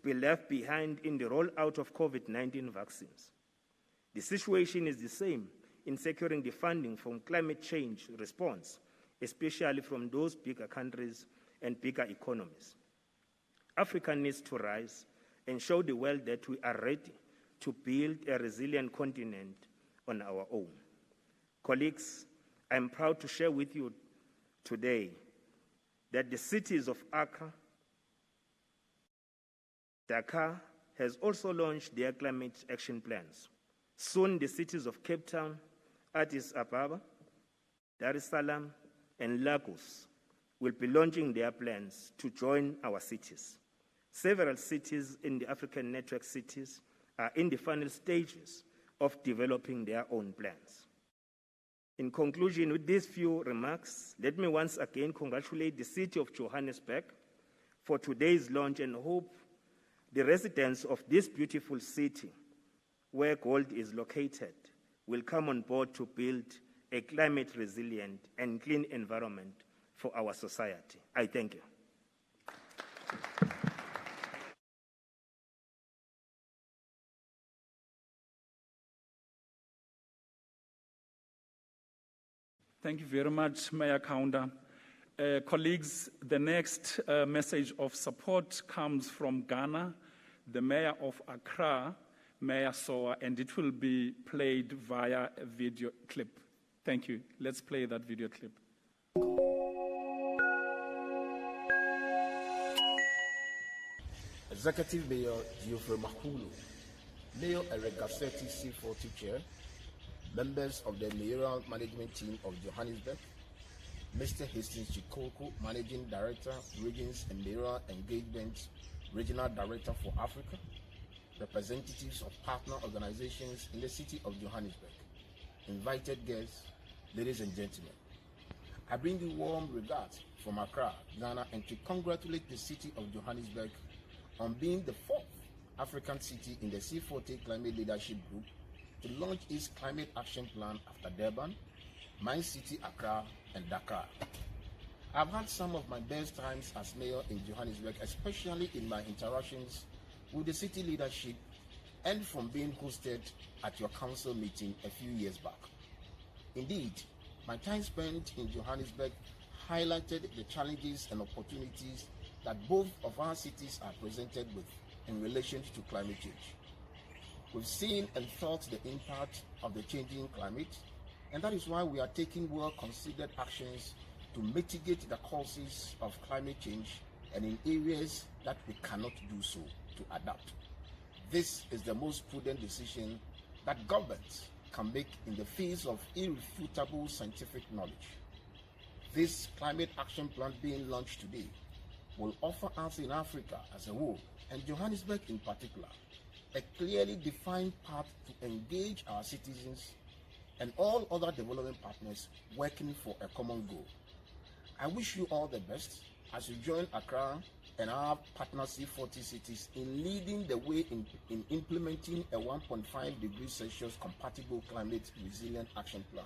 be left behind in the rollout of COVID-19 vaccines. The situation is the same in securing the funding from climate change response, especially from those bigger countries and bigger economies. Africa needs to rise and show the world that we are ready to build a resilient continent on our own. Colleagues, I am proud to share with you today that the cities of Accra, Dakar has also launched their climate action plans. Soon the cities of Cape Town, Addis Ababa, Dar es Salaam, and Lagos will be launching their plans to join our cities. Several cities in the African network cities are in the final stages of developing their own plans. In conclusion, with these few remarks, let me once again congratulate the City of Johannesburg for today's launch and hope the residents of this beautiful city, where gold is located, will come on board to build a climate-resilient and clean environment for our society. I thank you. Thank you very much, Mayor Kaunda. Colleagues, the next message of support comes from Ghana, the Mayor of Accra, Mayor Soa, and it will be played via a video clip. Thank you. Let's play that video clip. Executive Mayor Geoffrey Makulu, Mayor Eric Gassetti C40 Chair, members of the mayoral management team of Johannesburg, Mr. Hastings Chikoko, Managing Director, Regions and Mayoral Engagement, Regional Director for Africa, representatives of partner organizations in the city of Johannesburg, invited guests, ladies and gentlemen. I bring you warm regards from Accra, Ghana, and to congratulate the city of Johannesburg on being the 4th African city in the C40 Climate Leadership Group to launch its climate action plan after Durban, my city Accra, and Dakar. I've had some of my best times as mayor in Johannesburg, especially in my interactions with the city leadership and from being hosted at your council meeting a few years back. Indeed, my time spent in Johannesburg highlighted the challenges and opportunities that both of our cities are presented with in relation to climate change. We've seen and felt the impact of the changing climate, and that is why we are taking well-considered actions to mitigate the causes of climate change, and in areas that we cannot do so, to adapt. This is the most prudent decision that governments can make in the face of irrefutable scientific knowledge. This climate action plan being launched today will offer us in Africa as a whole, and Johannesburg in particular, a clearly defined path to engage our citizens and all other development partners working for a common goal. I wish you all the best as you join Accra and our partner C40 cities in leading the way in implementing a 1.5 degrees Celsius compatible climate resilient action plan.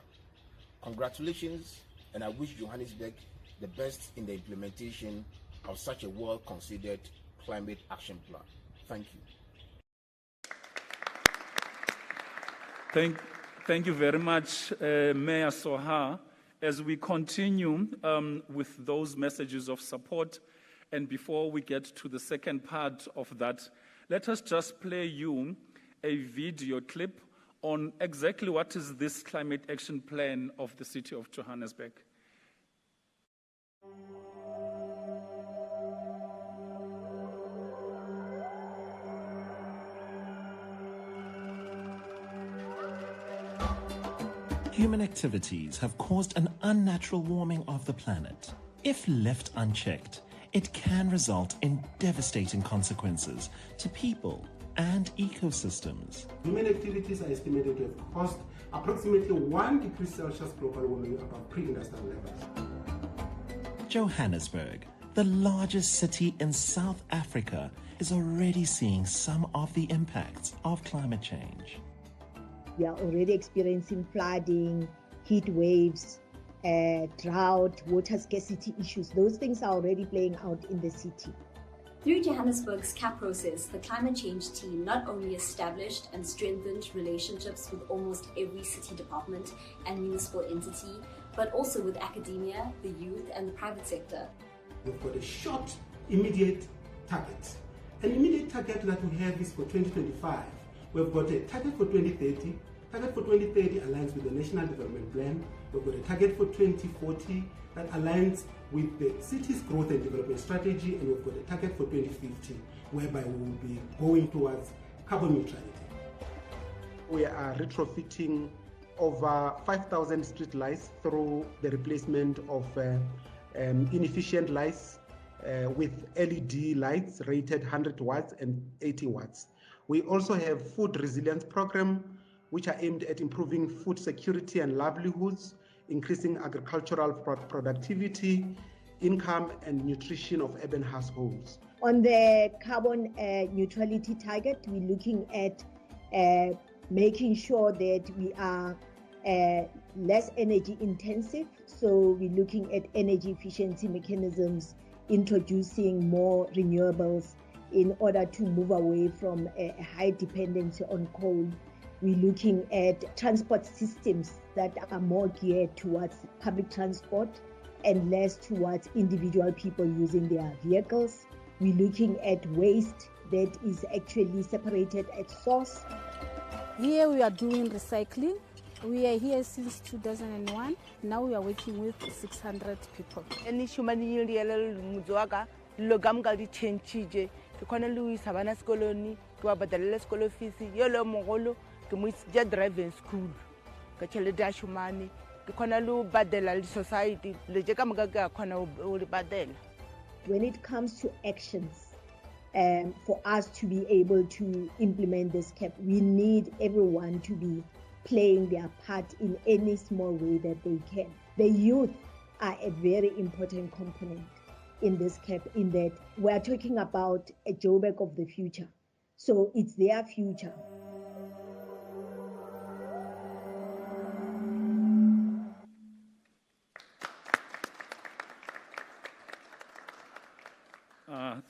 Congratulations, and I wish Johannesburg the best in the implementation of such a well-considered climate action plan. Thank you. Thank you very much, Mayor Soha. As we continue with those messages of support, and before we get to the second part of that, let us just play you a video clip on exactly what is this climate action plan of the city of Johannesburg. Human activities have caused an unnatural warming of the planet. If left unchecked, it can result in devastating consequences to people and ecosystems. Human activities are estimated to have caused approximately 1 degree Celsius global warming above pre-industrial levels. Johannesburg, the largest city in South Africa, is already seeing some of the impacts of climate change. We are already experiencing flooding, heat waves, drought, water scarcity issues. Those things are already playing out in the city. Through Johannesburg's CAP process, the climate change team not only established and strengthened relationships with almost every city department and municipal entity, but also with academia, the youth, and the private sector. We've got a short, immediate target. An immediate target that we have is for 2025. We've got a target for 2030. Target for 2030 aligns with the National Development Plan. We've got a target for 2040 that aligns with the city's growth and development strategy, and we've got a target for 2050, whereby we will be going towards carbon neutrality. We are retrofitting over 5,000 street lights through the replacement of inefficient lights with LED lights rated 100 watts and 80 watts. We also have food resilience program, which are aimed at improving food security and livelihoods, increasing agricultural productivity, income, and nutrition of urban households. On the carbon neutrality target, we're looking at making sure that we are less energy intensive. So we're looking at energy efficiency mechanisms, introducing more renewables in order to move away from a high dependency on coal. We're looking at transport systems that are more geared towards public transport and less towards individual people using their vehicles. We're looking at waste that is actually separated at source. Here we are doing recycling. We are here since 2001. Now we are working with 600 people. Driving school, when it comes to actions, for us to be able to implement this cap. We need everyone to be playing their part in any small way that they can. The youth are a very important component in this cap, in that we are talking about a Joburg of the future. So it's their future.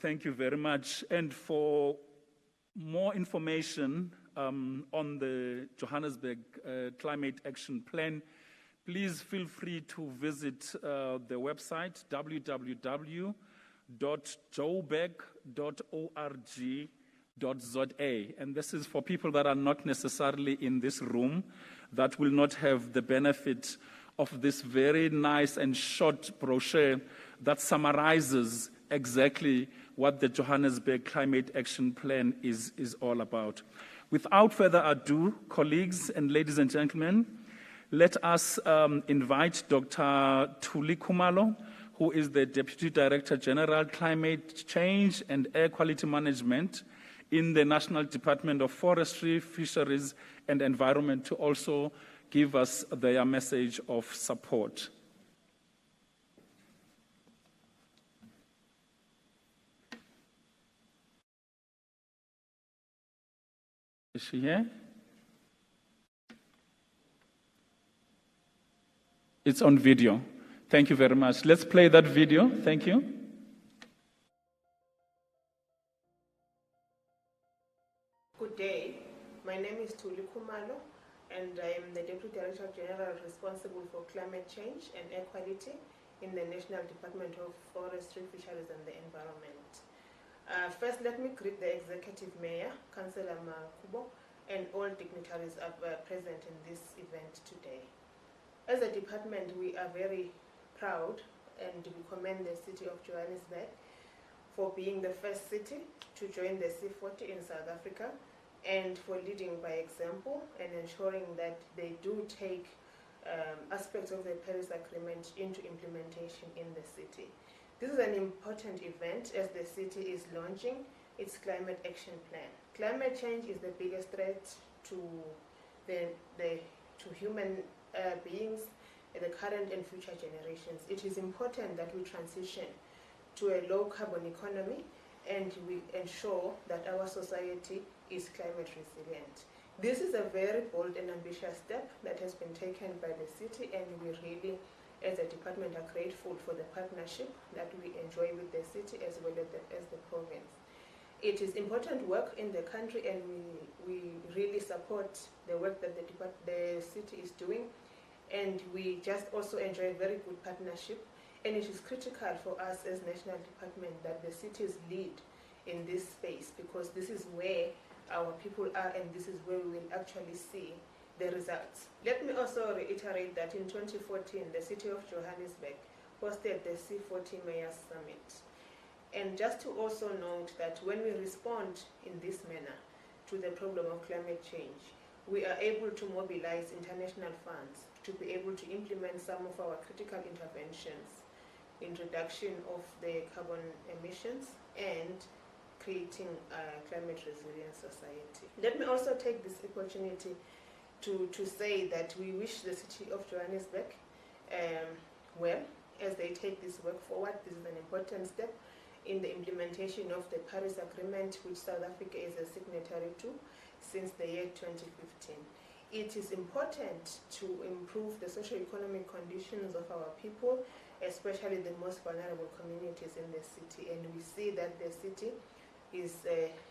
Thank you very much. And for more information on the Johannesburg Climate Action Plan, please feel free to visit the website www.joburg.org.za. And this is for people that are not necessarily in this room, that will not have the benefit of this very nice and short brochure that summarizes exactly what the Johannesburg Climate Action Plan is all about. Without further ado, colleagues and ladies and gentlemen, let us invite Dr. Thuli Khumalo, who is the Deputy Director General, Climate Change and Air Quality Management in the National Department of Forestry, Fisheries and Environment, to also give us their message of support. Is she here? It's on video. Thank you very much. Let's play that video. Thank you. Good day. My name is Thuli Khumalo, and I am the Deputy Director General responsible for climate change and air quality in the National Department of Forestry, Fisheries and the Environment. First, let me greet the Executive Mayor, Councillor Makubo, and all dignitaries present in this event today. As a department, we are very proud and we commend the city of Johannesburg for being the first city to join the C40 in South Africa, and for leading by example and ensuring that they do take aspects of the Paris Agreement into implementation in the city. This is an important event as the city is launching its climate action plan. Climate change is the biggest threat to human beings, the current and future generations. It is important that we transition to a low carbon economy and we ensure that our society is climate resilient. This is a very bold and ambitious step that has been taken by the city, and we really, as a department, are grateful for the partnership that we enjoy with the city as well as the province. It is important work in the country, and we really support the work that the city is doing, and we just also enjoy a very good partnership. And it is critical for us as national department that the cities lead in this space, because this is where our people are and this is where we will actually see the results. Let me also reiterate that in 2014, the city of Johannesburg hosted the C40 Mayors Summit. And just to also note that when we respond in this manner to the problem of climate change, we are able to mobilize international funds to be able to implement some of our critical interventions in reduction of the carbon emissions and creating a climate resilient society. Let me also take this opportunity to say that we wish the city of Johannesburg well as they take this work forward. This is an important step in the implementation of the Paris Agreement, which South Africa is a signatory to since the year 2015. It is important to improve the socio-economic conditions of our people, especially the most vulnerable communities in the city, and we see that the city is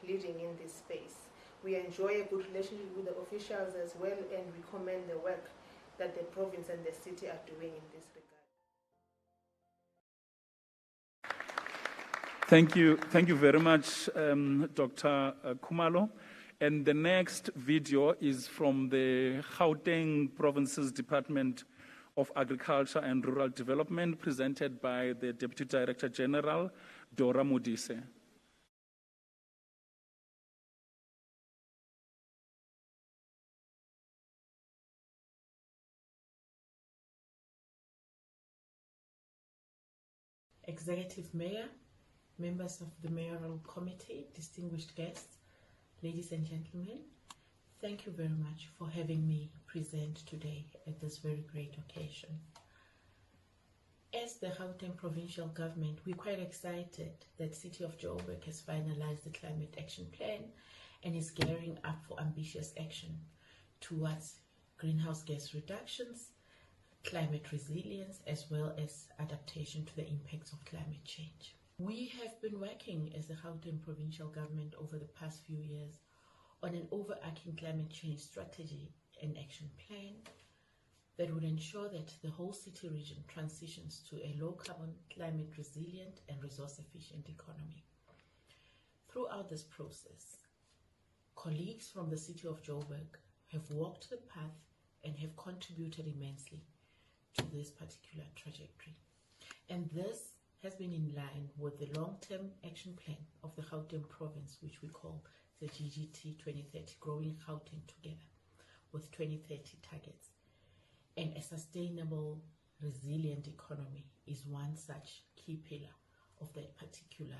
leading in this space. We enjoy a good relationship with the officials as well, and we commend the work that the province and the city are doing in this regard. Thank you very much, Dr. Khumalo. And the next video is from the Gauteng Province's Department of Agriculture and Rural Development, presented by the Deputy Director General, Dora Modise. Executive Mayor, members of the Mayoral Committee, distinguished guests, ladies and gentlemen, thank you very much for having me present today at this very great occasion. As the Gauteng Provincial Government, we're quite excited that City of Joburg has finalized the Climate Action Plan and is gearing up for ambitious action towards greenhouse gas reductions, climate resilience, as well as adaptation to the impacts of climate change. We have been working as the Gauteng Provincial Government over the past few years on an overarching climate change strategy and action plan that would ensure that the whole city region transitions to a low-carbon, climate resilient and resource-efficient economy. Throughout this process, colleagues from the City of Joburg have walked the path and have contributed immensely to this particular trajectory. And this has been in line with the long-term action plan of the Gauteng province, which we call the GGT 2030, Growing Gauteng Together, with 2030 targets. And a sustainable, resilient economy is one such key pillar of that particular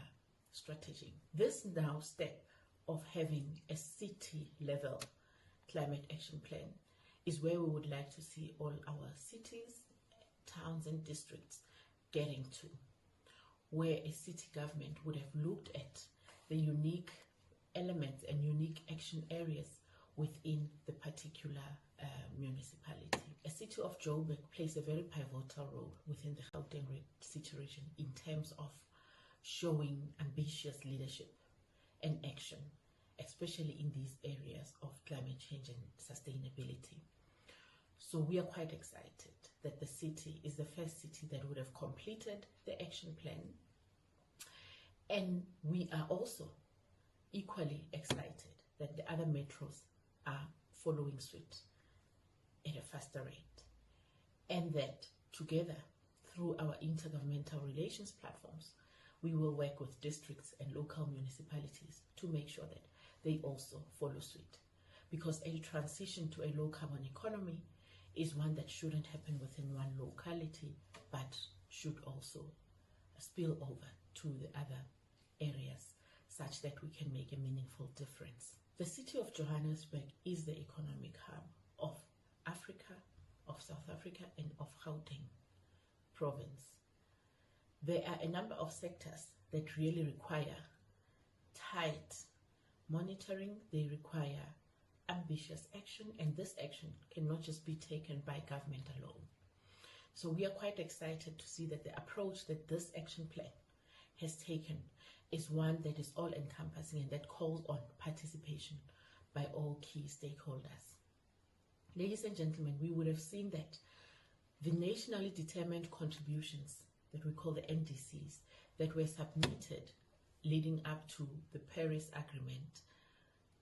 strategy. This now step of having a city-level climate action plan is where we would like to see all our cities, towns and districts getting to, where a city government would have looked at the unique elements and unique action areas within the particular municipality. A City of Joburg plays a very pivotal role within the Gauteng city region in terms of showing ambitious leadership and action, especially in these areas of climate change and sustainability. So we are quite excited that the city is the first city that would have completed the action plan, and we are also equally excited that the other metros are following suit at a faster rate, and that together through our intergovernmental relations platforms we will work with districts and local municipalities to make sure that they also follow suit, because a transition to a low carbon economy is one that shouldn't happen within one locality but should also spill over to the other areas such that we can make a meaningful difference. The city of Johannesburg is the economic hub of Africa, of South Africa, and of Gauteng province. There are a number of sectors that really require tight monitoring. They require ambitious action, and this action cannot just be taken by government alone. So we are quite excited to see that the approach that this action plan has taken is one that is all-encompassing and that calls on participation by all key stakeholders. Ladies and gentlemen, we would have seen that the nationally determined contributions that we call the NDCs that were submitted leading up to the Paris Agreement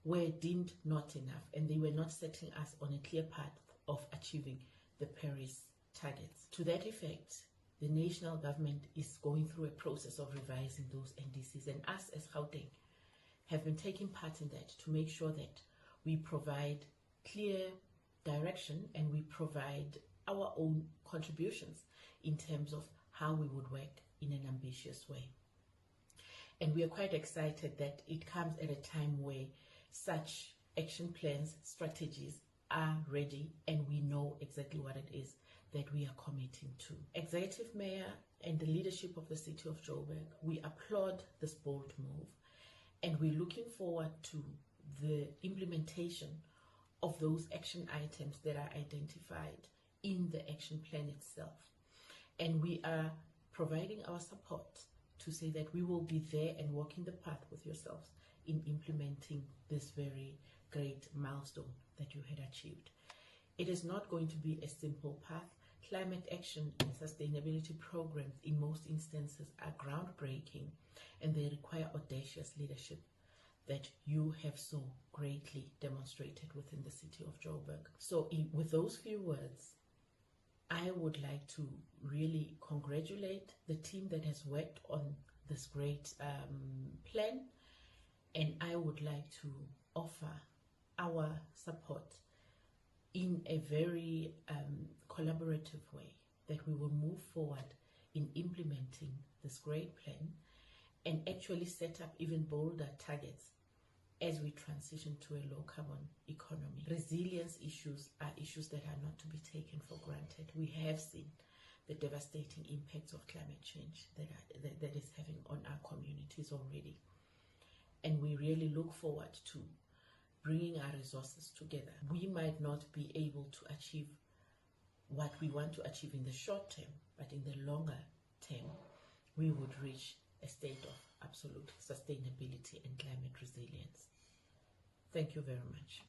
were deemed not enough, and they were not setting us on a clear path of achieving the Paris targets. To that effect, the national government is going through a process of revising those NDCs, and us as Gauteng have been taking part in that to make sure that we provide clear direction and we provide our own contributions in terms of how we would work in an ambitious way. And we are quite excited that it comes at a time where such action plans, strategies are ready, and we know exactly what it is that we are committing to. Executive Mayor and the leadership of the City of Joburg, we applaud this bold move, and we're looking forward to the implementation of those action items that are identified in the action plan itself. And we are providing our support to say that we will be there and walking the path with yourselves in implementing this very great milestone that you had achieved. It is not going to be a simple path. Climate action and sustainability programs in most instances are groundbreaking, and they require audacious leadership that you have so greatly demonstrated within the City of Joburg. So with those few words, I would like to really congratulate the team that has worked on this great plan, and I would like to offer our support in a very collaborative way, that we will move forward in implementing this great plan and actually set up even bolder targets as we transition to a low-carbon economy. Resilience issues are issues that are not to be taken for granted. We have seen the devastating impacts of climate change that is having on our communities already. And we really look forward to bringing our resources together. We might not be able to achieve what we want to achieve in the short term, but in the longer term, we would reach a state of absolute sustainability and climate resilience. Thank you very much.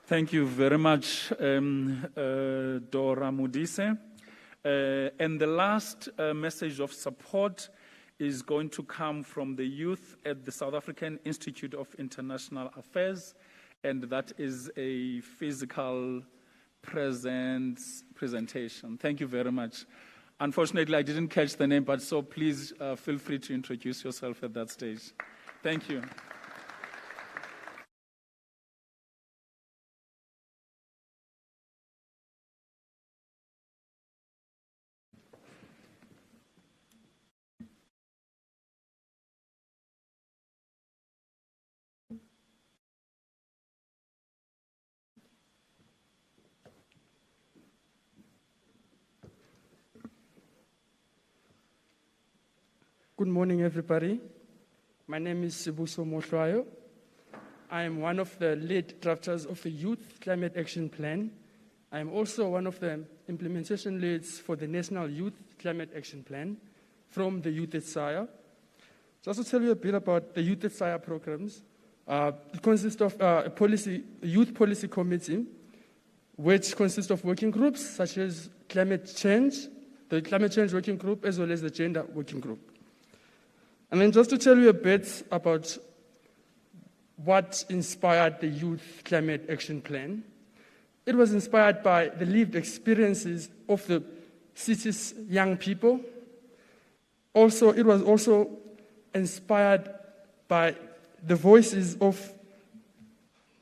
Thank you very much, Dora Modise. And the last message of support is going to come from the youth at the South African Institute of International Affairs, and that is a physical presentation. Thank you very much. Unfortunately, I didn't catch the name, but so please feel free to introduce yourself at that stage. Thank you. Good morning, everybody. My name is Sibuso Mohlwayo. I am one of the lead drafters of the Youth Climate Action Plan. I am also one of the implementation leads for the National Youth Climate Action Plan from the Youth at SAIA. Just to tell you a bit about the Youth at SAIA programs, it consists of a youth policy committee, which consists of working groups such as climate change, the climate change working group, as well as the gender working group. And then just to tell you a bit about what inspired the Youth Climate Action Plan, it was inspired by the lived experiences of the city's young people. Also, it was also inspired by the voices of,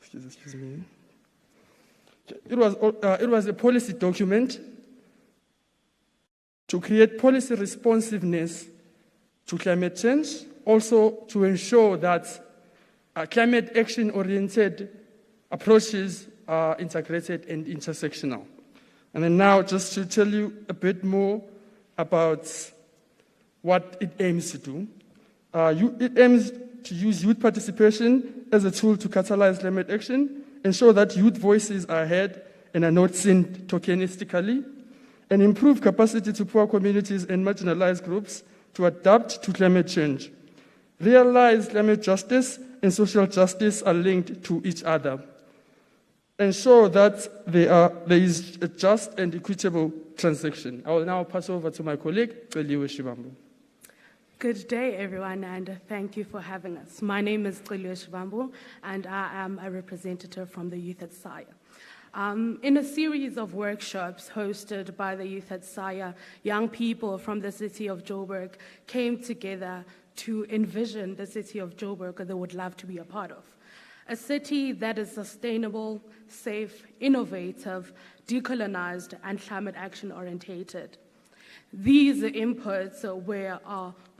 excuse me. It was a policy document to create policy responsiveness to climate change, also to ensure that climate action-oriented approaches are integrated and intersectional. And then now, just to tell you a bit more about what it aims to do. It aims to use youth participation as a tool to catalyze climate action, ensure that youth voices are heard and are not seen tokenistically, and improve capacity to poor communities and marginalized groups to adapt to climate change. Realize climate justice and social justice are linked to each other. Ensure that there is a just and equitable transaction. I will now pass over to my colleague, Celiwe Shivambu. Good day, everyone, and thank you for having us. My name is Celiwe Shivambu, and I am a representative from the Youth at SAIA. In a series of workshops hosted by the Youth at SAIA, young people from the city of Joburg came together to envision the city of Joburg that they would love to be a part of. A city that is sustainable, safe, innovative, decolonized, and climate action orientated. These inputs were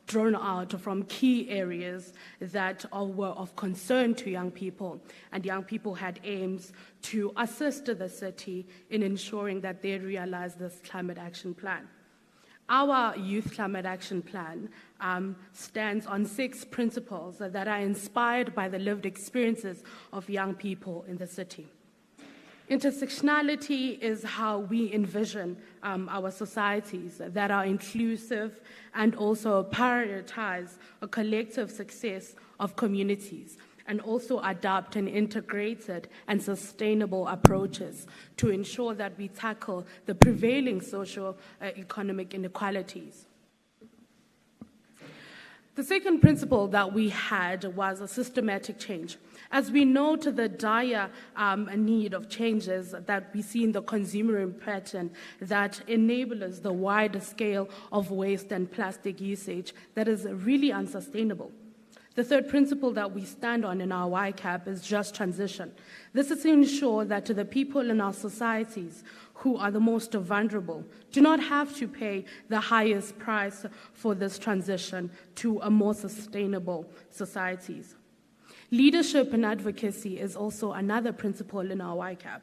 drawn out from key areas that were of concern to young people, and young people had aims to assist the city in ensuring that they realize this climate action plan. Our Youth Climate Action Plan stands on 6 principles that are inspired by the lived experiences of young people in the city. Intersectionality is how we envision our societies that are inclusive and also prioritize a collective success of communities, and also adopt an integrated and sustainable approaches to ensure that we tackle the prevailing socio-economic inequalities. The second principle that we had was a systematic change. As we note the dire need of changes that we see in the consumer pattern that enables the wider scale of waste and plastic usage that is really unsustainable. The third principle that we stand on in our YCAP is just transition. This is to ensure that the people in our societies who are the most vulnerable, do not have to pay the highest price for this transition to a more sustainable societies. Leadership and advocacy is also another principle in our YCAP,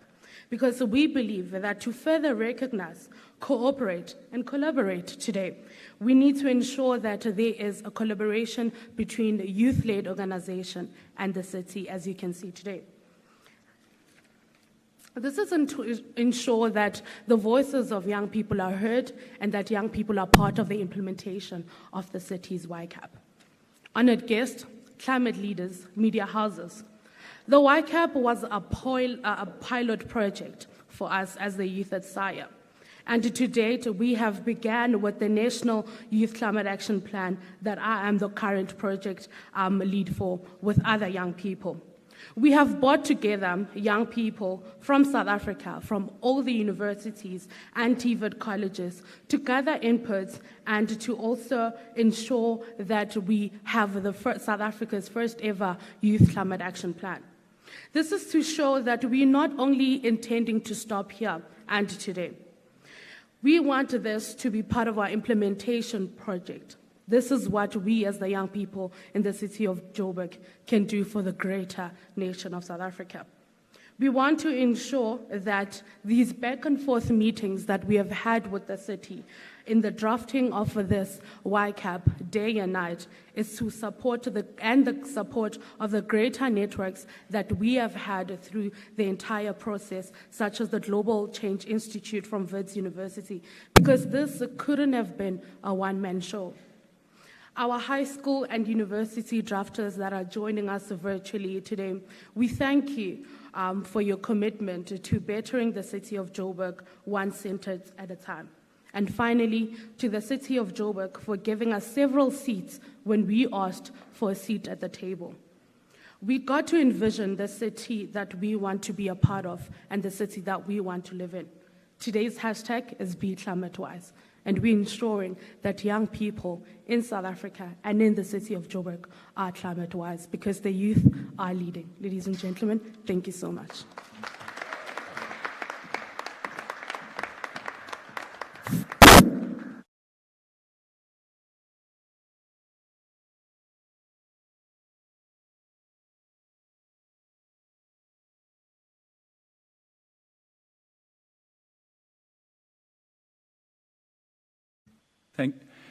because we believe that to further recognize, cooperate, and collaborate today, we need to ensure that there is a collaboration between the youth-led organization and the city, as you can see today. This is to ensure that the voices of young people are heard and that young people are part of the implementation of the city's YCAP. Honored guests, climate leaders, media houses, the YCAP was a pilot project for us as the youth at SAIA. And to date, we have begun with the National Youth Climate Action Plan that I am the current project lead for with other young people. We have brought together young people from South Africa, from all the universities and TVET colleges, to gather inputs and to also ensure that we have South Africa's first ever Youth Climate Action Plan. This is to show that we're not only intending to stop here and today. We want this to be part of our implementation project. This is what we as the young people in the city of Joburg can do for the greater nation of South Africa. We want to ensure that these back and forth meetings that we have had with the city in the drafting of this YCAP day and night is to support the support of the greater networks that we have had through the entire process, such as the Global Change Institute from Wits University, because this couldn't have been a one-man show. Our high school and university drafters that are joining us virtually today, we thank you for your commitment to bettering the city of Joburg one sentence at a time. And finally, to the city of Joburg for giving us several seats when we asked for a seat at the table. We got to envision the city that we want to be a part of and the city that we want to live in. Today's hashtag is Be Climate Wise, and we're ensuring that young people in South Africa and in the city of Joburg are climate wise because the youth are leading. Ladies and gentlemen, thank you so much.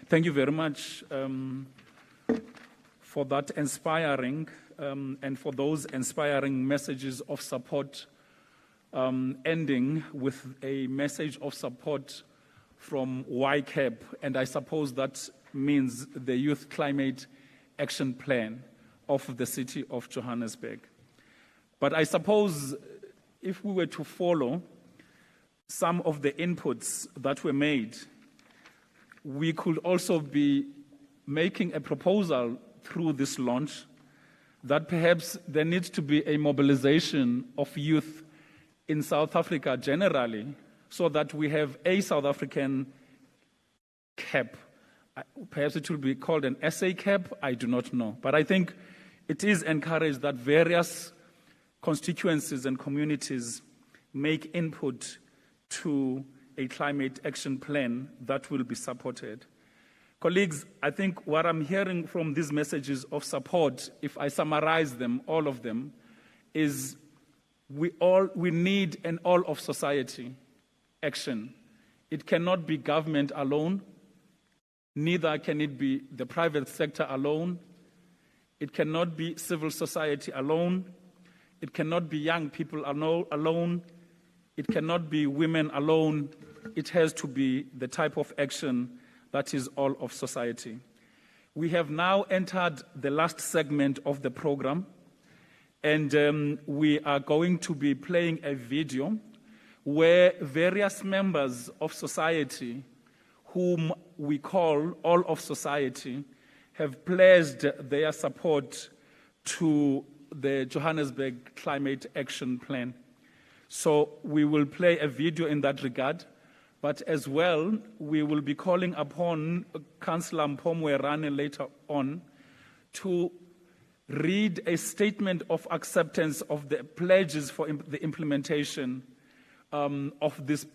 Thank you very much for that inspiring and for those inspiring messages of support, ending with a message of support from YCAP, and I suppose that means the Youth Climate Action Plan of the city of Johannesburg. But I suppose if we were to follow some of the inputs that were made, we could also be making a proposal through this launch that perhaps there needs to be a mobilization of youth in South Africa generally so that we have a South African cap. Perhaps it will be called an SA cap, I do not know. But I think it is encouraged that various constituencies and communities make input to a climate action plan that will be supported. Colleagues, I think what I'm hearing from these messages of support, if I summarize them, all of them, is we need an all of society action. It cannot be government alone, neither can it be the private sector alone, it cannot be civil society alone, it cannot be young people alone, it cannot be women alone. It has to be the type of action that is all of society. We have now entered the last segment of the program, and we are going to be playing a video where various members of society, whom we call all of society, have pledged their support to the Johannesburg Climate Action Plan. So we will play a video in that regard, but as well, we will be calling upon Councillor Mpomwe later on to read a statement of acceptance of the pledges for the implementation of this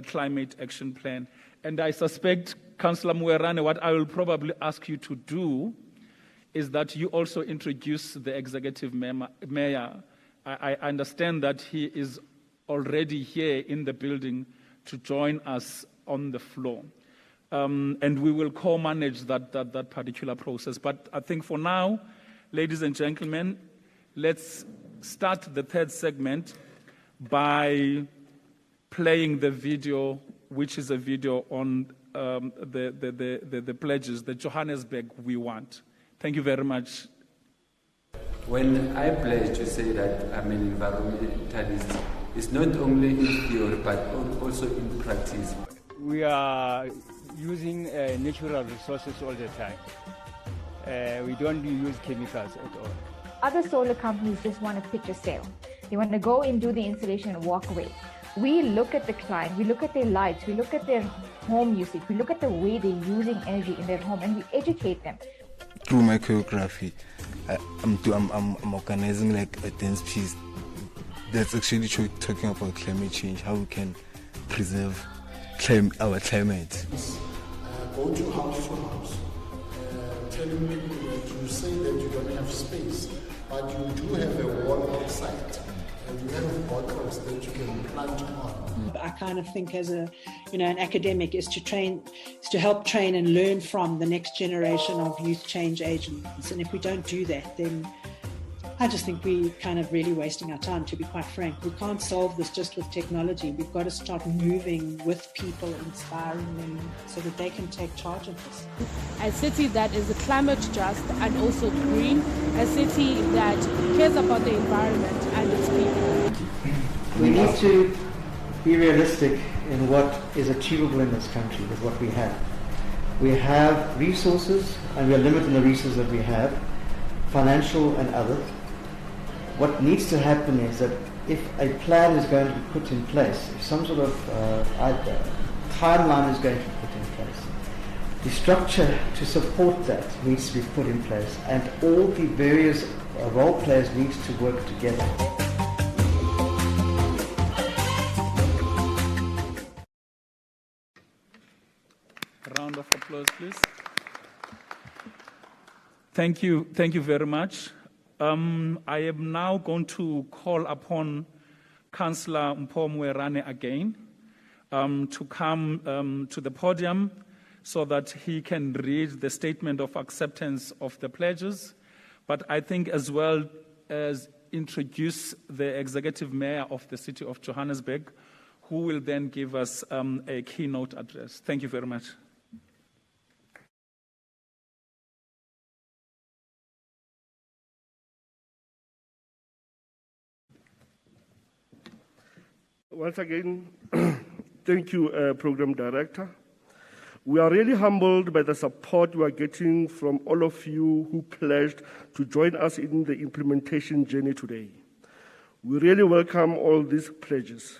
climate action plan. And I suspect, Councillor Muerane, what I will probably ask you to do is that you also introduce the executive mayor. I understand that he is already here in the building to join us on the floor. And we will co-manage that particular process. But I think for now, ladies and gentlemen, let's start the third segment by playing the video, which is a video on the pledges, the Johannesburg we want. Thank you very much. When I pledge to say that I'm an environmentalist, it's not only in theory but also in practice. We are using natural resources all the time. We don't use chemicals at all. Other solar companies just want to pitch a sale. They want to go and do the installation and walk away. We look at the client, we look at their lights, we look at their home usage, we look at the way they're using energy in their home, and we educate them. Through my choreography, I'm organizing like a dance piece that's actually talking about climate change, how we can preserve our climate. Go to house, telling people that you say that you don't have space, but you do have a wall outside. And you have bottles that you can plant on. I kind of think as an academic is to help train and learn from the next generation of youth change agents. And if we don't do that, then I just think we're kind of really wasting our time, to be quite frank. We can't solve this just with technology. We've got to start moving with people, inspiring them so that they can take charge of this. A city that is climate just and also green, a city that cares about the environment and its people. We need to be realistic in what is achievable in this country with what we have. We have resources and we are limited in the resources that we have, financial and other. What needs to happen is that if a plan is going to be put in place, if some sort of timeline is going to be put in place, the structure to support that needs to be put in place, and all the various role players need to work together. A round of applause, please. Thank you very much. I am now going to call upon Councillor Mpho Muerane again to come to the podium so that he can read the statement of acceptance of the pledges, but I think as well as introduce the executive mayor of the city of Johannesburg, who will then give us a keynote address. Thank you very much. Once again, thank you, Program Director. We are really humbled by the support we are getting from all of you who pledged to join us in the implementation journey today. We really welcome all these pledges.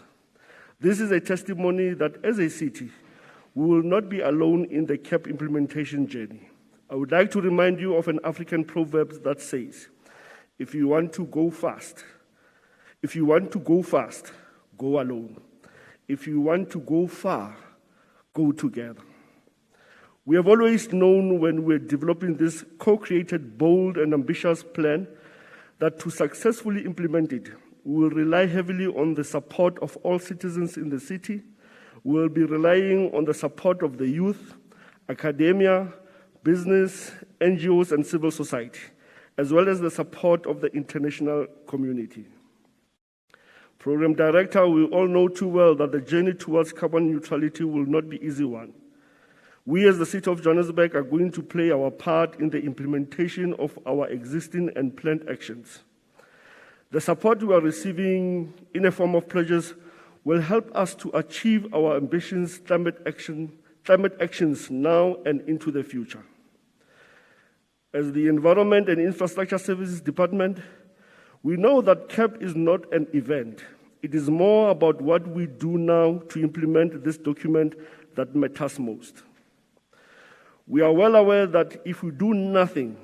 This is a testimony that as a city, we will not be alone in the CAP implementation journey. I would like to remind you of an African proverb that says, if you want to go fast, go alone. If you want to go far, go together. We have always known when we're developing this co-created, bold and ambitious plan that to successfully implement it, we will rely heavily on the support of all citizens in the city. We will be relying on the support of the youth, academia, business, NGOs and civil society, as well as the support of the international community. Program Director, we all know too well that the journey towards carbon neutrality will not be an easy one. We as the City of Johannesburg are going to play our part in the implementation of our existing and planned actions. The support we are receiving in a form of pledges will help us to achieve our ambitious climate actions now and into the future. As the Environment and Infrastructure Services Department, we know that CAP is not an event. It is more about what we do now to implement this document that matters most. We are well aware that if we do nothing,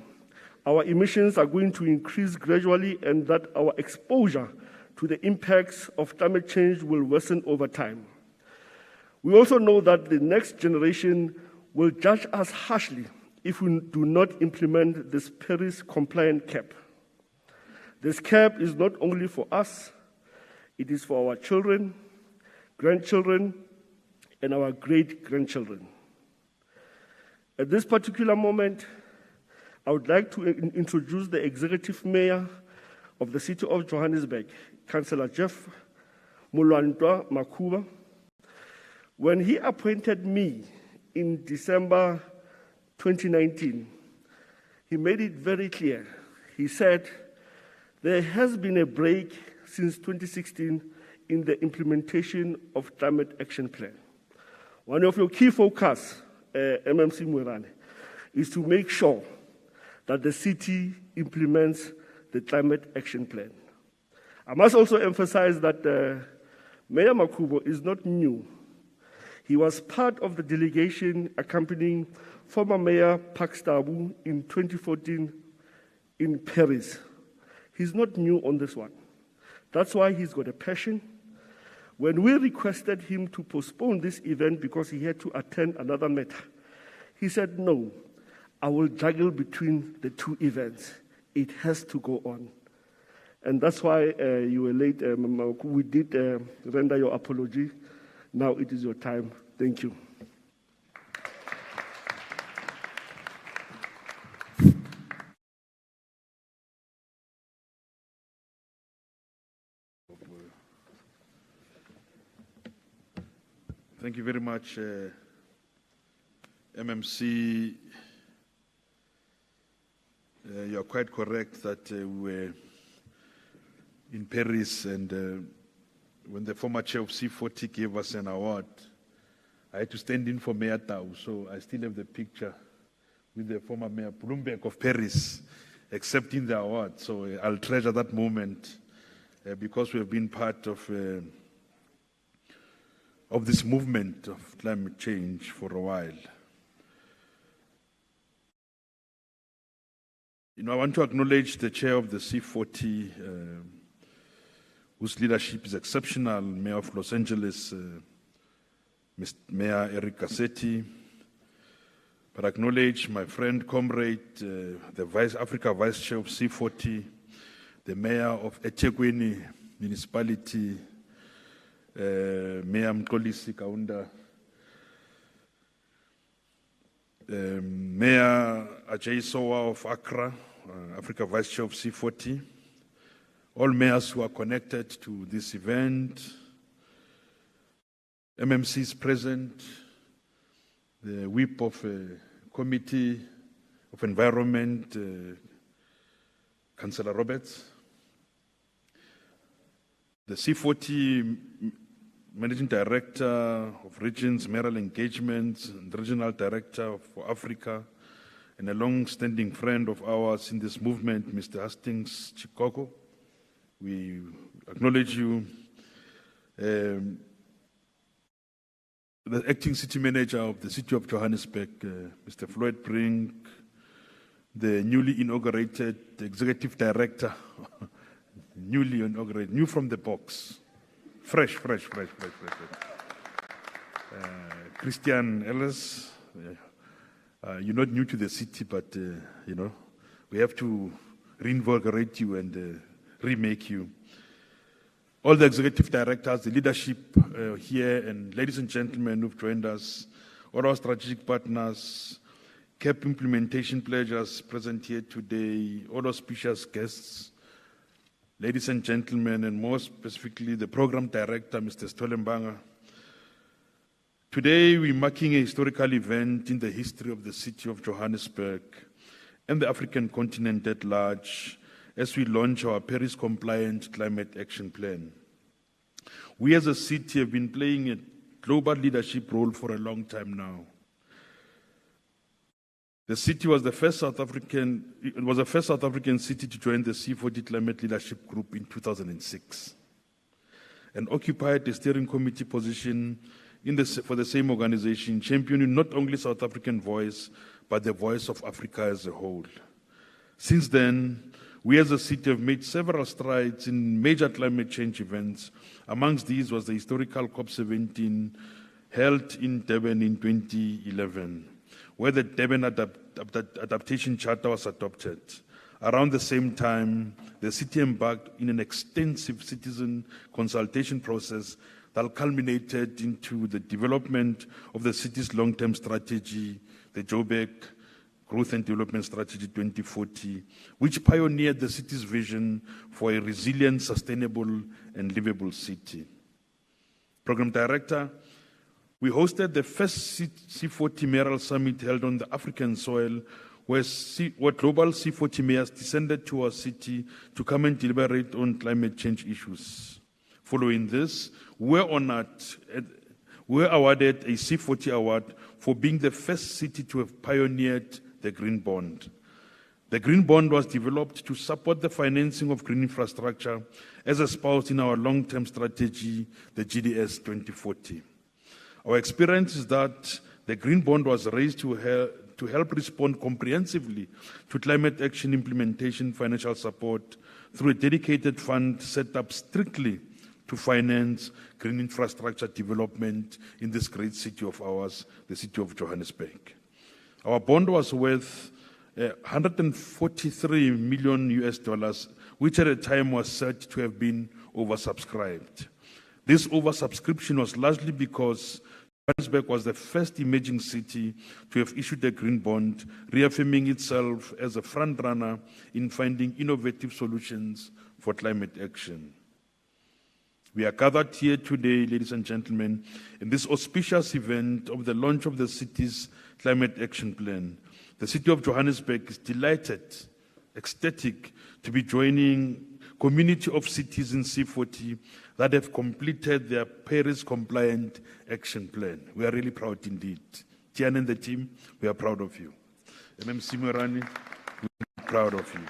our emissions are going to increase gradually and that our exposure to the impacts of climate change will worsen over time. We also know that the next generation will judge us harshly if we do not implement this Paris-compliant cap. This cap is not only for us, it is for our children, grandchildren, and our great-grandchildren. At this particular moment, I would like to introduce the Executive Mayor of the City of Johannesburg, Councillor Jeff Mulwantwa Makuba. When he appointed me in December 2019, he made it very clear. He said, there has been a break since 2016 in the implementation of Climate Action Plan. One of your key focus, MMC Mwirane, is to make sure that the city implements the Climate Action Plan. I must also emphasize that Mayor Makubo is not new. He was part of the delegation accompanying former Mayor Pakstabu in 2014 in Paris. He's not new on this one. That's why he's got a passion. When we requested him to postpone this event because he had to attend another matter, he said, no, I will juggle between the two events. It has to go on. And that's why you were late. We did render your apology. Now it is your time. Thank you. Thank you very much, MMC. You are quite correct that we were in Paris, and when the former chair of C40 gave us an award, I had to stand in for Mayor Tau, so I still have the picture with the former Mayor Bloomberg of Paris accepting the award. So I'll treasure that moment because we have been part of this movement of climate change for a while. I want to acknowledge the chair of the C40, whose leadership is exceptional, Mayor of Los Angeles, Mayor Eric Cassetti, but acknowledge my friend, comrade, the Africa Vice Chair of C40, the Mayor of eThekwini Municipality, Mayor Mkolisi Kaunda, Mayor Ajay Sowa of Accra, Africa Vice Chair of C40, all mayors who are connected to this event, MMCs present, the whip of Committee of Environment, Councillor Roberts, the C40 Managing Director of Regions, Mayoral Engagements, and Regional Director for Africa, and a long-standing friend of ours in this movement, Mr. Hastings Chikoko. We acknowledge you. The acting city manager of the city of Johannesburg, Mr. Floyd Brink, the newly inaugurated executive director, newly inaugurated, new from the box, fresh. Christian Ellis, you're not new to the city, but we have to reinvigorate you and remake you. All the executive directors, the leadership here, and ladies and gentlemen who've joined us, all our strategic partners, CAP implementation pledges present here today, all auspicious guests, ladies and gentlemen, and more specifically the program director, Mr. Stolembanga. Today we're marking a historical event in the history of the city of Johannesburg and the African continent at large, as we launch our Paris-compliant climate action plan. We as a city have been playing a global leadership role for a long time now. The city was the first South African city to join the C40 Climate Leadership Group in 2006, and occupied a steering committee position for the same organization, championing not only South African voice, but the voice of Africa as a whole. Since then, We as a city have made several strides in major climate change events. Amongst these was the historical COP17 held in Durban in 2011, where the Durban Adaptation Charter was adopted. Around the same time, the city embarked in an extensive citizen consultation process that culminated into the development of the city's long-term strategy, the Joburg Growth and Development Strategy 2040, which pioneered the city's vision for a resilient, sustainable, and livable city. Program Director, we hosted the first C40 Mayoral Summit held on the African soil, where global C40 mayors descended to our city to come and deliberate on climate change issues. Following this, we're awarded a C40 award for being the first city to have pioneered the Green Bond. The Green Bond was developed to support the financing of green infrastructure as espoused in our long-term strategy, the GDS 2040. Our experience is that the Green Bond was raised to help respond comprehensively to climate action implementation financial support through a dedicated fund set up strictly to finance green infrastructure development in this great city of ours, the city of Johannesburg. Our bond was worth $143 million, which at the time was said to have been oversubscribed. This oversubscription was largely because Johannesburg was the first emerging city to have issued a green bond, reaffirming itself as a front-runner in finding innovative solutions for climate action. We are gathered here today, ladies and gentlemen, in this auspicious event of the launch of the city's climate action plan. The city of Johannesburg is delighted, ecstatic to be joining a community of cities in C40 that have completed their Paris-compliant action plan. We are really proud indeed. Tian and the team, we are proud of you. MMC Morani, we are proud of you.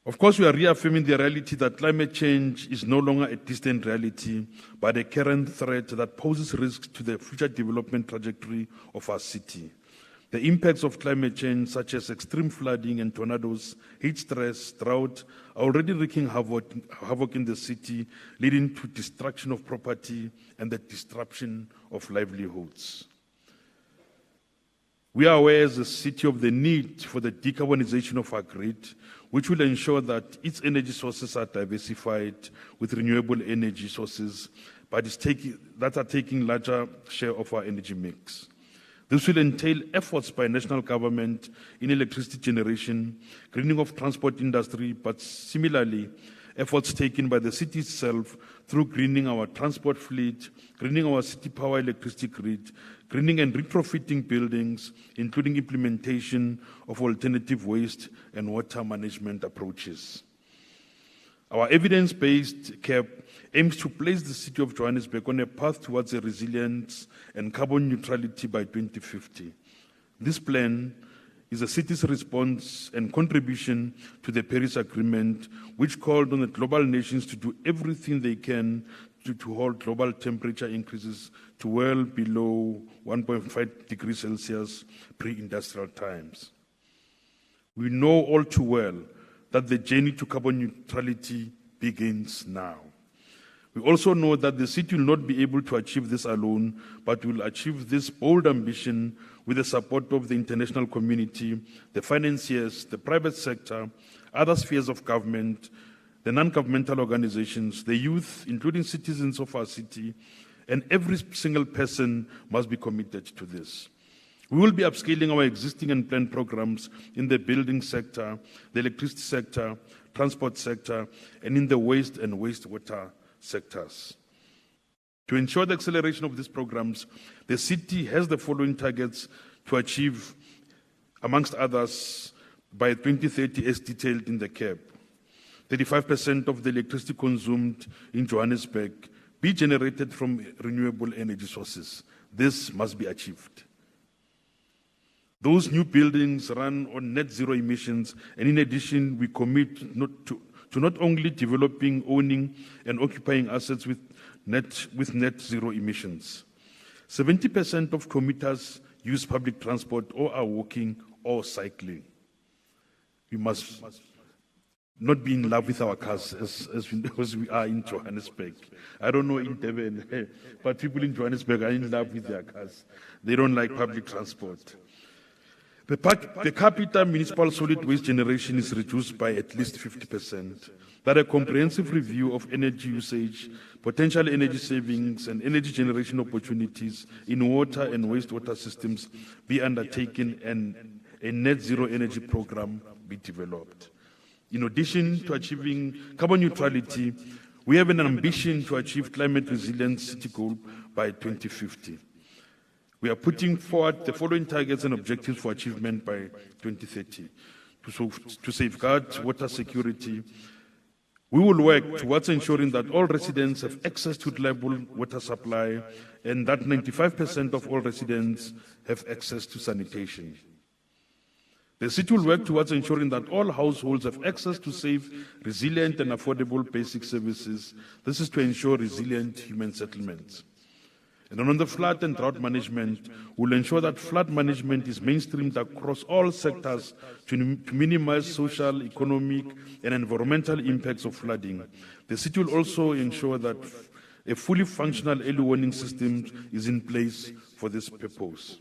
Of course, we are reaffirming the reality that climate change is no longer a distant reality, but a current threat that poses risks to the future development trajectory of our city. The impacts of climate change, such as extreme flooding and tornadoes, heat stress, drought, are already wreaking havoc in the city, leading to destruction of property and the disruption of livelihoods. We are aware as a city of the need for the decarbonization of our grid, which will ensure that its energy sources are diversified with renewable energy sources, but that are taking larger share of our energy mix. This will entail efforts by national government in electricity generation, greening of transport industry, but similarly, efforts taken by the city itself through greening our transport fleet, greening our city power electricity grid, greening and retrofitting buildings, including implementation of alternative waste and water management approaches. Our evidence-based CAP aims to place the city of Johannesburg on a path towards a resilience and carbon neutrality by 2050. This plan is the city's response and contribution to the Paris Agreement, which called on the global nations to do everything they can to hold global temperature increases to well below 1.5 degrees Celsius pre-industrial times. We know all too well that the journey to carbon neutrality begins now. We also know that the city will not be able to achieve this alone, but will achieve this bold ambition with the support of the international community, the financiers, the private sector, other spheres of government, the non-governmental organizations, the youth, including citizens of our city, and every single person must be committed to this. We will be upscaling our existing and planned programs in the building sector, the electricity sector, transport sector, and in the waste and wastewater sectors. To ensure the acceleration of these programs, the city has the following targets to achieve, amongst others, by 2030 as detailed in the CAP. 35% of the electricity consumed in Johannesburg be generated from renewable energy sources. This must be achieved. Those new buildings run on net zero emissions, and in addition, we commit to not only developing, owning, and occupying assets with net zero emissions. 70% of commuters use public transport or are walking or cycling. We must not be in love with our cars as we are in Johannesburg. I don't know in Durban, but people in Johannesburg are in love with their cars. They don't like public transport. The per capita municipal solid waste generation is reduced by at least 50%. That a comprehensive review of energy usage, potential energy savings, and energy generation opportunities in water and wastewater systems be undertaken and a net zero energy program be developed. In addition to achieving carbon neutrality, we have an ambition to achieve climate resilient city goal by 2050. We are putting forward the following targets and objectives for achievement by 2030. To safeguard water security, we will work towards ensuring that all residents have access to reliable water supply and that 95% of all residents have access to sanitation. The city will work towards ensuring that all households have access to safe, resilient, and affordable basic services. This is to ensure resilient human settlements. And on the flood and drought management, we'll ensure that flood management is mainstreamed across all sectors to minimize social, economic, and environmental impacts of flooding. The city will also ensure that a fully functional early warning system is in place for this purpose.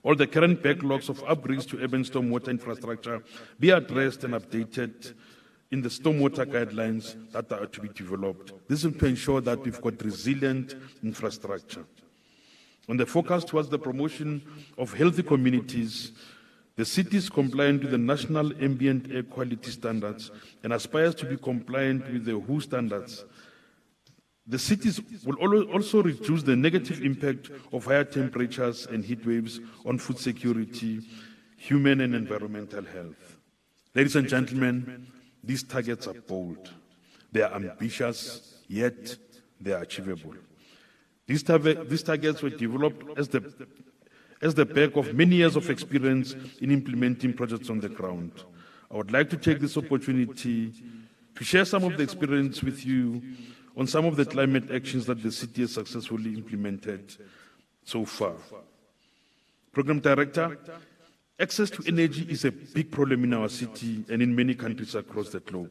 All the current backlogs of upgrades to urban stormwater infrastructure be addressed and updated in the stormwater guidelines that are to be developed. This is to ensure that we've got resilient infrastructure. On the focus towards the promotion of healthy communities, the city is compliant with the national ambient air quality standards and aspires to be compliant with the WHO standards. The cities will also reduce the negative impact of higher temperatures and heat waves on food security, human and environmental health. Ladies and gentlemen, these targets are bold. They are ambitious, yet they are achievable. These targets were developed as the back of many years of experience in implementing projects on the ground. I would like to take this opportunity to share some of the experience with you on some of the climate actions that the city has successfully implemented so far. Program Director, access to energy is a big problem in our city and in many countries across the globe.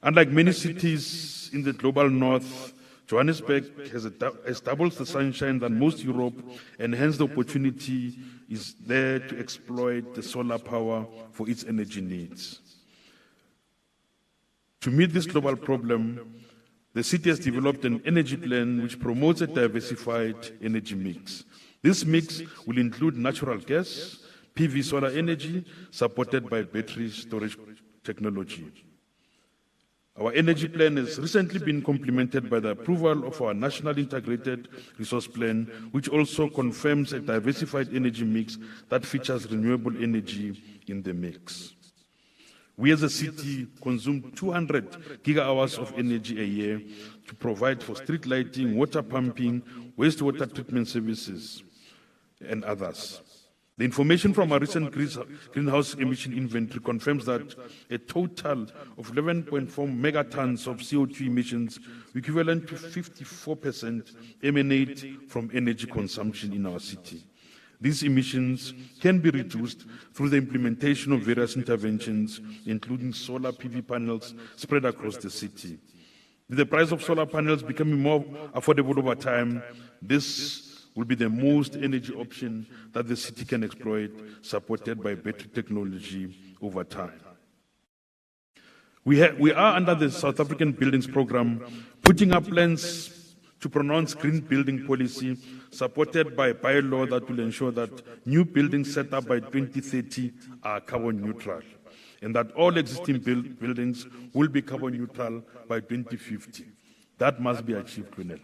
Unlike many cities in the global north, Johannesburg has double the sunshine than most Europe, and hence the opportunity is there to exploit the solar power for its energy needs. To meet this global problem, the city has developed an energy plan which promotes a diversified energy mix. This mix will include natural gas, PV solar energy, supported by battery storage technology. Our energy plan has recently been complemented by the approval of our National Integrated Resource Plan, which also confirms a diversified energy mix that features renewable energy in the mix. We as a city consume 200 giga-hours of energy a year to provide for street lighting, water pumping, wastewater treatment services, and others. The information from our recent greenhouse emission inventory confirms that a total of 11.4 megatons of CO2 emissions, equivalent to 54%, emanate from energy consumption in our city. These emissions can be reduced through the implementation of various interventions, including solar PV panels spread across the city. With the price of solar panels becoming more affordable over time, this will be the most energy option that the city can exploit, supported by battery technology over time. We are under the South African Buildings Program, putting up plans to pronounce green building policy, supported by a bylaw that will ensure that new buildings set up by 2030 are carbon neutral, and that all existing buildings will be carbon neutral by 2050. That must be achieved, Colonel.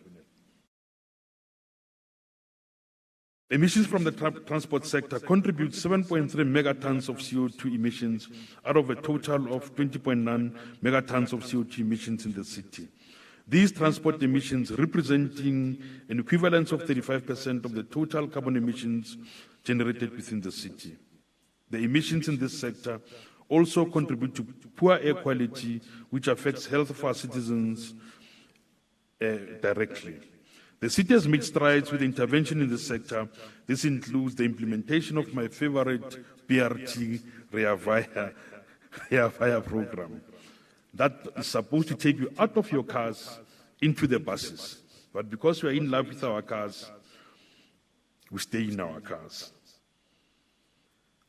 Emissions from the transport sector contribute 7.3 megatons of CO2 emissions out of a total of 20.9 megatons of CO2 emissions in the city. These transport emissions representing an equivalence of 35% of the total carbon emissions generated within the city. The emissions in this sector also contribute to poor air quality, which affects health of our citizens directly. The city has made strides with intervention in the sector. This includes the implementation of my favorite BRT Reavaya program that is supposed to take you out of your cars into the buses. But because we are in love with our cars, we stay in our cars.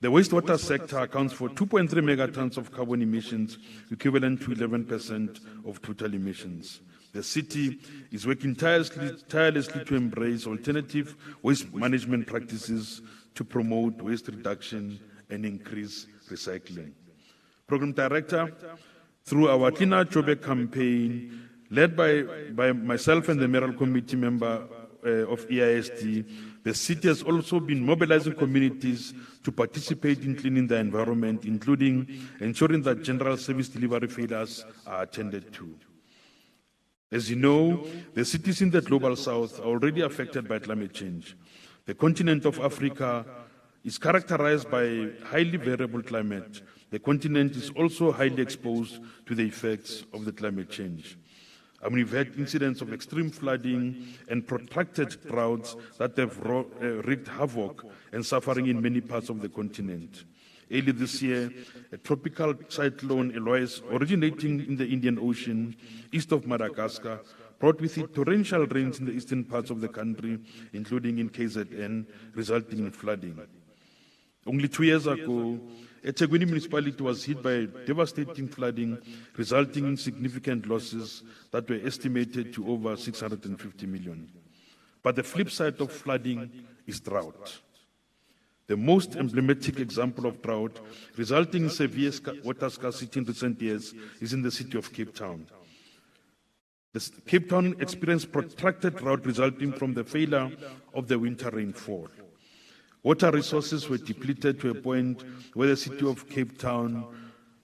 The wastewater sector accounts for 2.3 megatons of carbon emissions, equivalent to 11% of total emissions. The city is working tirelessly to embrace alternative waste management practices to promote waste reduction and increase recycling. Program Director, through our Cleaner Joburg campaign, led by myself and the Mayoral Committee member of EISD, the city has also been mobilizing communities to participate in cleaning the environment, including ensuring that general service delivery failures are attended to. As you know, the cities in the Global South are already affected by climate change. The continent of Africa is characterized by highly variable climate. The continent is also highly exposed to the effects of the climate change. We've had incidents of extreme flooding and protracted droughts that have wreaked havoc and suffering in many parts of the continent. Early this year, a tropical cyclone, Eloise, originating in the Indian Ocean, east of Madagascar, brought with it torrential rains in the eastern parts of the country, including in KZN, resulting in flooding. Only 2 years ago, eThekwini municipality was hit by devastating flooding, resulting in significant losses that were estimated to over 650 million. But the flip side of flooding is drought. The most emblematic example of drought resulting in severe water scarcity in recent years is in the city of Cape Town. Cape Town experienced protracted drought resulting from the failure of the winter rainfall. Water resources were depleted to a point where the city of Cape Town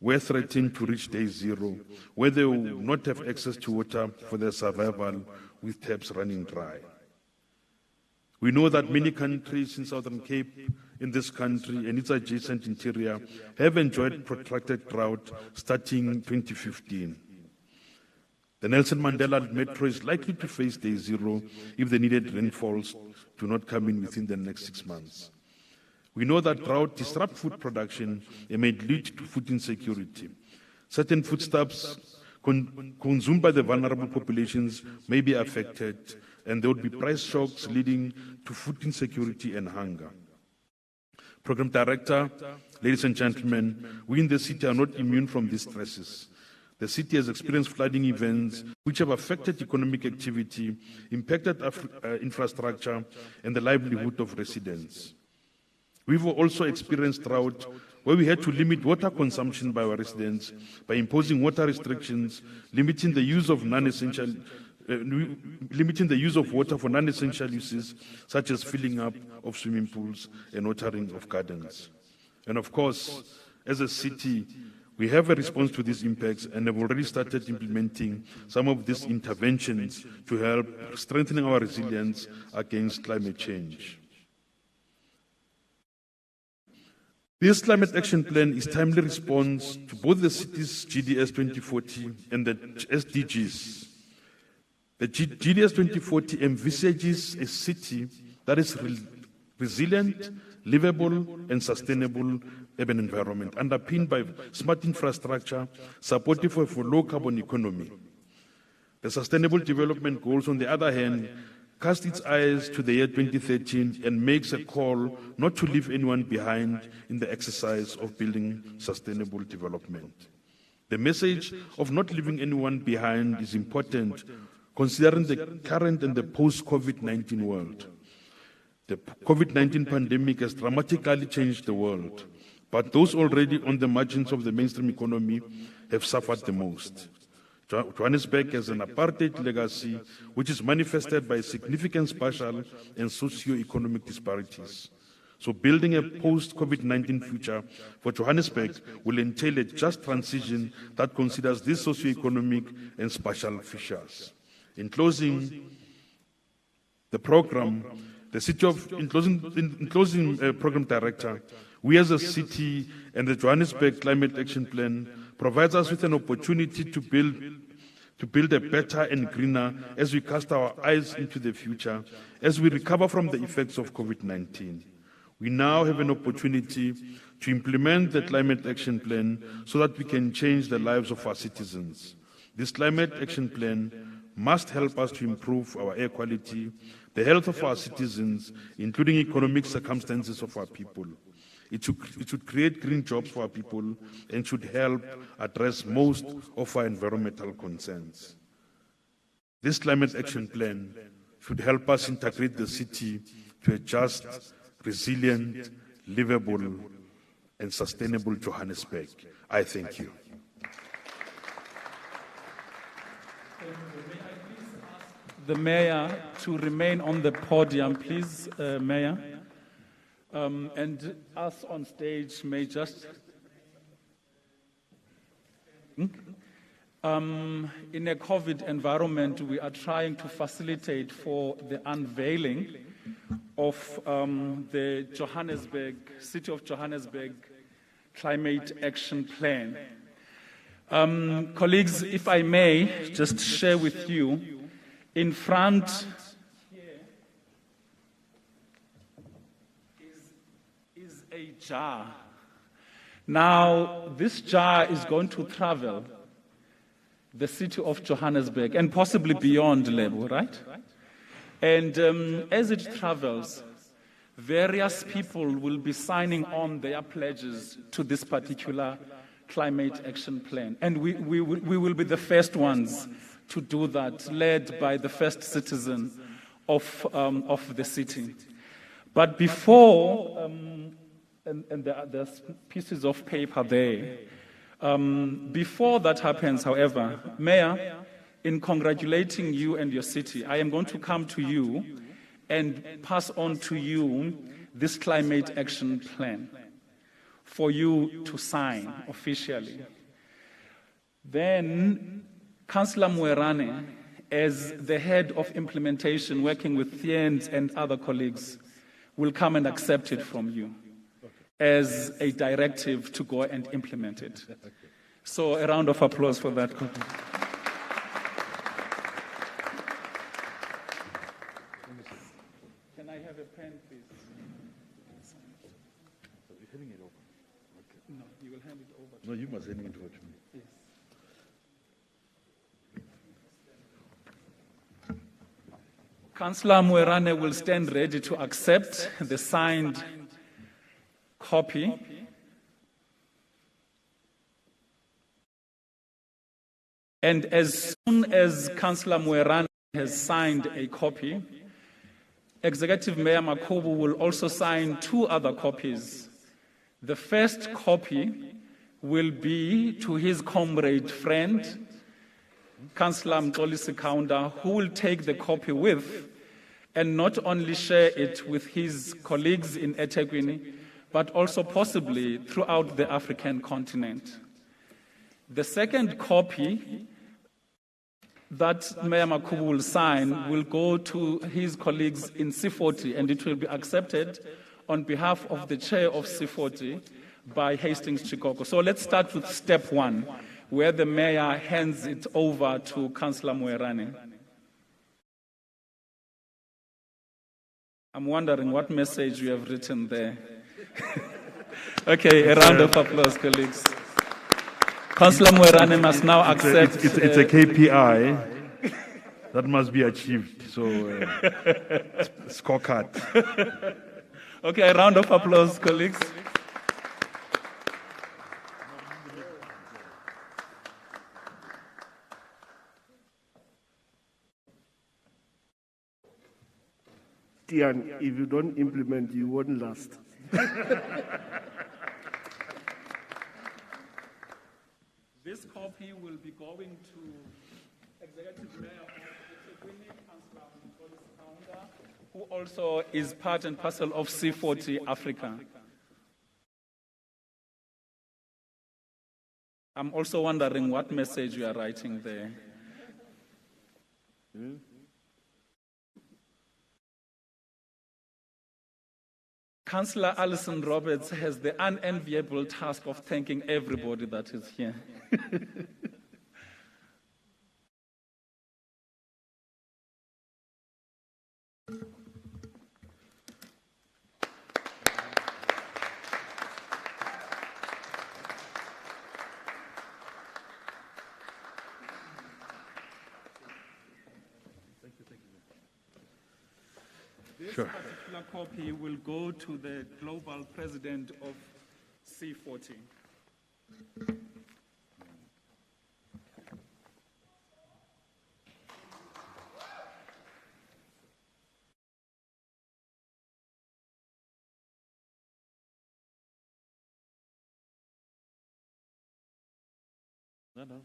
were threatened to reach day zero, where they will not have access to water for their survival with taps running dry. We know that many countries in Southern Cape, in this country and its adjacent interior, have enjoyed protracted drought starting in 2015. The Nelson Mandela Metro is likely to face day zero if the needed rainfalls do not come in within the next 6 months. We know that drought disrupts food production and may lead to food insecurity. Certain foodstuffs consumed by the vulnerable populations may be affected, and there would be price shocks leading to food insecurity and hunger. Program Director, ladies and gentlemen, we in the city are not immune from these stresses. The city has experienced flooding events which have affected economic activity, impacted infrastructure, and the livelihood of residents. We've also experienced drought where we had to limit water consumption by our residents by imposing water restrictions, limiting the use of water for non-essential uses, such as filling up of swimming pools and watering of gardens. And of course, as a city, we have a response to these impacts and have already started implementing some of these interventions to help strengthening our resilience against climate change. This climate action plan is timely response to both the city's GDS 2040 and the SDGs. The GDS 2040 envisages a city that is resilient, livable, and sustainable urban environment, underpinned by smart infrastructure, supportive of a low-carbon economy. The Sustainable Development Goals, on the other hand, cast its eyes to the year 2013 and makes a call not to leave anyone behind in the exercise of building sustainable development. The message of not leaving anyone behind is important, considering the current and the post-COVID-19 world. The COVID-19 pandemic has dramatically changed the world, but those already on the margins of the mainstream economy have suffered the most. Johannesburg has an apartheid legacy, which is manifested by significant spatial and socio-economic disparities. So building a post-COVID-19 future for Johannesburg will entail a just transition that considers these socio-economic and spatial features. In closing, the program, Program Director, we as a city and the Johannesburg Climate Action Plan provides us with an opportunity to build to build a better and greener as we cast our eyes into the future, as we recover from the effects of COVID-19. We now have an opportunity to implement the Climate Action Plan so that we can change the lives of our citizens. This Climate Action Plan must help us to improve our air quality, the health of our citizens, including economic circumstances of our people. It should create green jobs for our people and should help address most of our environmental concerns. This Climate Action Plan should help us integrate the city to a just, resilient, livable, and sustainable Johannesburg. I thank you. The Mayor to remain on the podium, please, Mayor. And us on stage may just... In a COVID environment, we are trying to facilitate for the unveiling of the City of Johannesburg Climate Action Plan. Colleagues, if I may just share with you, in front is a jar. Now, this jar is going to travel the city of Johannesburg and possibly beyond Lebo, right? And as it travels, various people will be signing on their pledges to this particular climate action plan. And we will be the first ones to do that, led by the first citizen of the city. But before, and there's pieces of paper there, before that happens, however, Mayor, in congratulating you and your city, I am going to come to you and pass on to you this climate action plan for you to sign officially. Then, Councillor Mwerane, as the head of implementation, working with Thiens and other colleagues, will come and accept it from you as a directive to go and implement it. So a round of applause for that. Can I have a pen, please? So you're handing it over? Okay. No, you will hand it over to me. No, you must hand it over to me. Yes. Councillor Mwerane will stand ready to accept the signed copy. And as soon as Councillor Mwerane has signed a copy, Executive Mayor Makobu will also sign 2 other copies. The first copy will be to his comrade friend, Councillor Mxolisi Kaunda, who will take the copy with and not only share it with his colleagues in eThekwini, but also possibly throughout the African continent. The second copy that Mayor Makubu will sign will go to his colleagues in C40, and it will be accepted on behalf of the chair of C40 by Hastings Chikoko. So let's start with step 1, where the mayor hands it over to Councillor Mwerane. I'm wondering what message you have written there. Okay, a round of applause, colleagues. Councillor Mwerane must now accept... It's a KPI that must be achieved, so scorecard. Okay, a round of applause, colleagues. Tian, if you don't implement, you won't last. This copy will be going to Executive Mayor of eThekwini, Councillor Mxolisi Kaunda, who also is part and parcel of C40 Africa. I'm also wondering what message you are writing there. Councillor Alison Roberts has the unenviable task of thanking everybody that is here. Sure. particular copy will go to the global president of C40. No.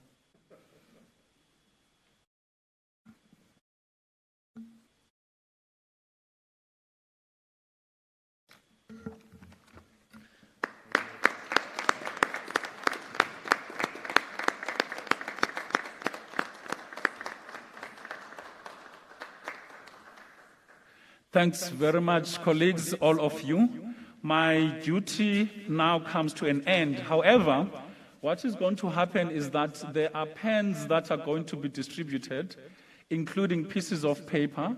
Thanks very much, colleagues, all of you. My duty now comes to an end. However, what is going to happen is that there are pens that are going to be distributed, including pieces of paper.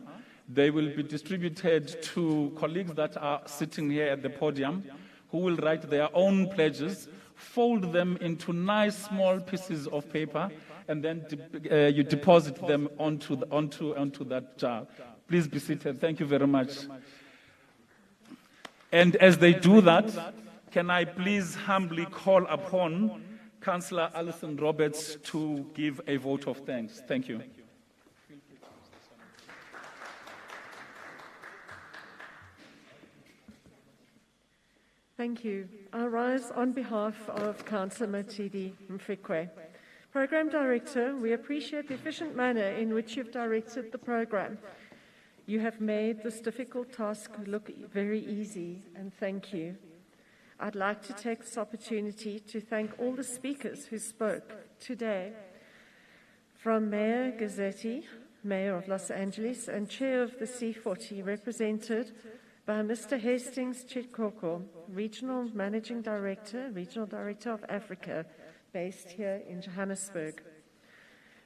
They will be distributed to colleagues that are sitting here at the podium, who will write their own pledges, fold them into nice small pieces of paper, and then you deposit them onto that jar. Please be seated. Thank you very much. And as they do that, can I please humbly call upon Councillor Alison Roberts to give a vote of thanks. Thank you. Thank you. I rise on behalf of Councillor Motidi Mfikwe. Program Director, we appreciate the efficient manner in which you've directed the program. You have made this difficult task look very easy, and thank you. I'd like to take this opportunity to thank all the speakers who spoke today. From Mayor Gazzetti, Mayor of Los Angeles, and Chair of the C40, represented by Mr. Hastings Chikoko, Regional Director of Africa, based here in Johannesburg.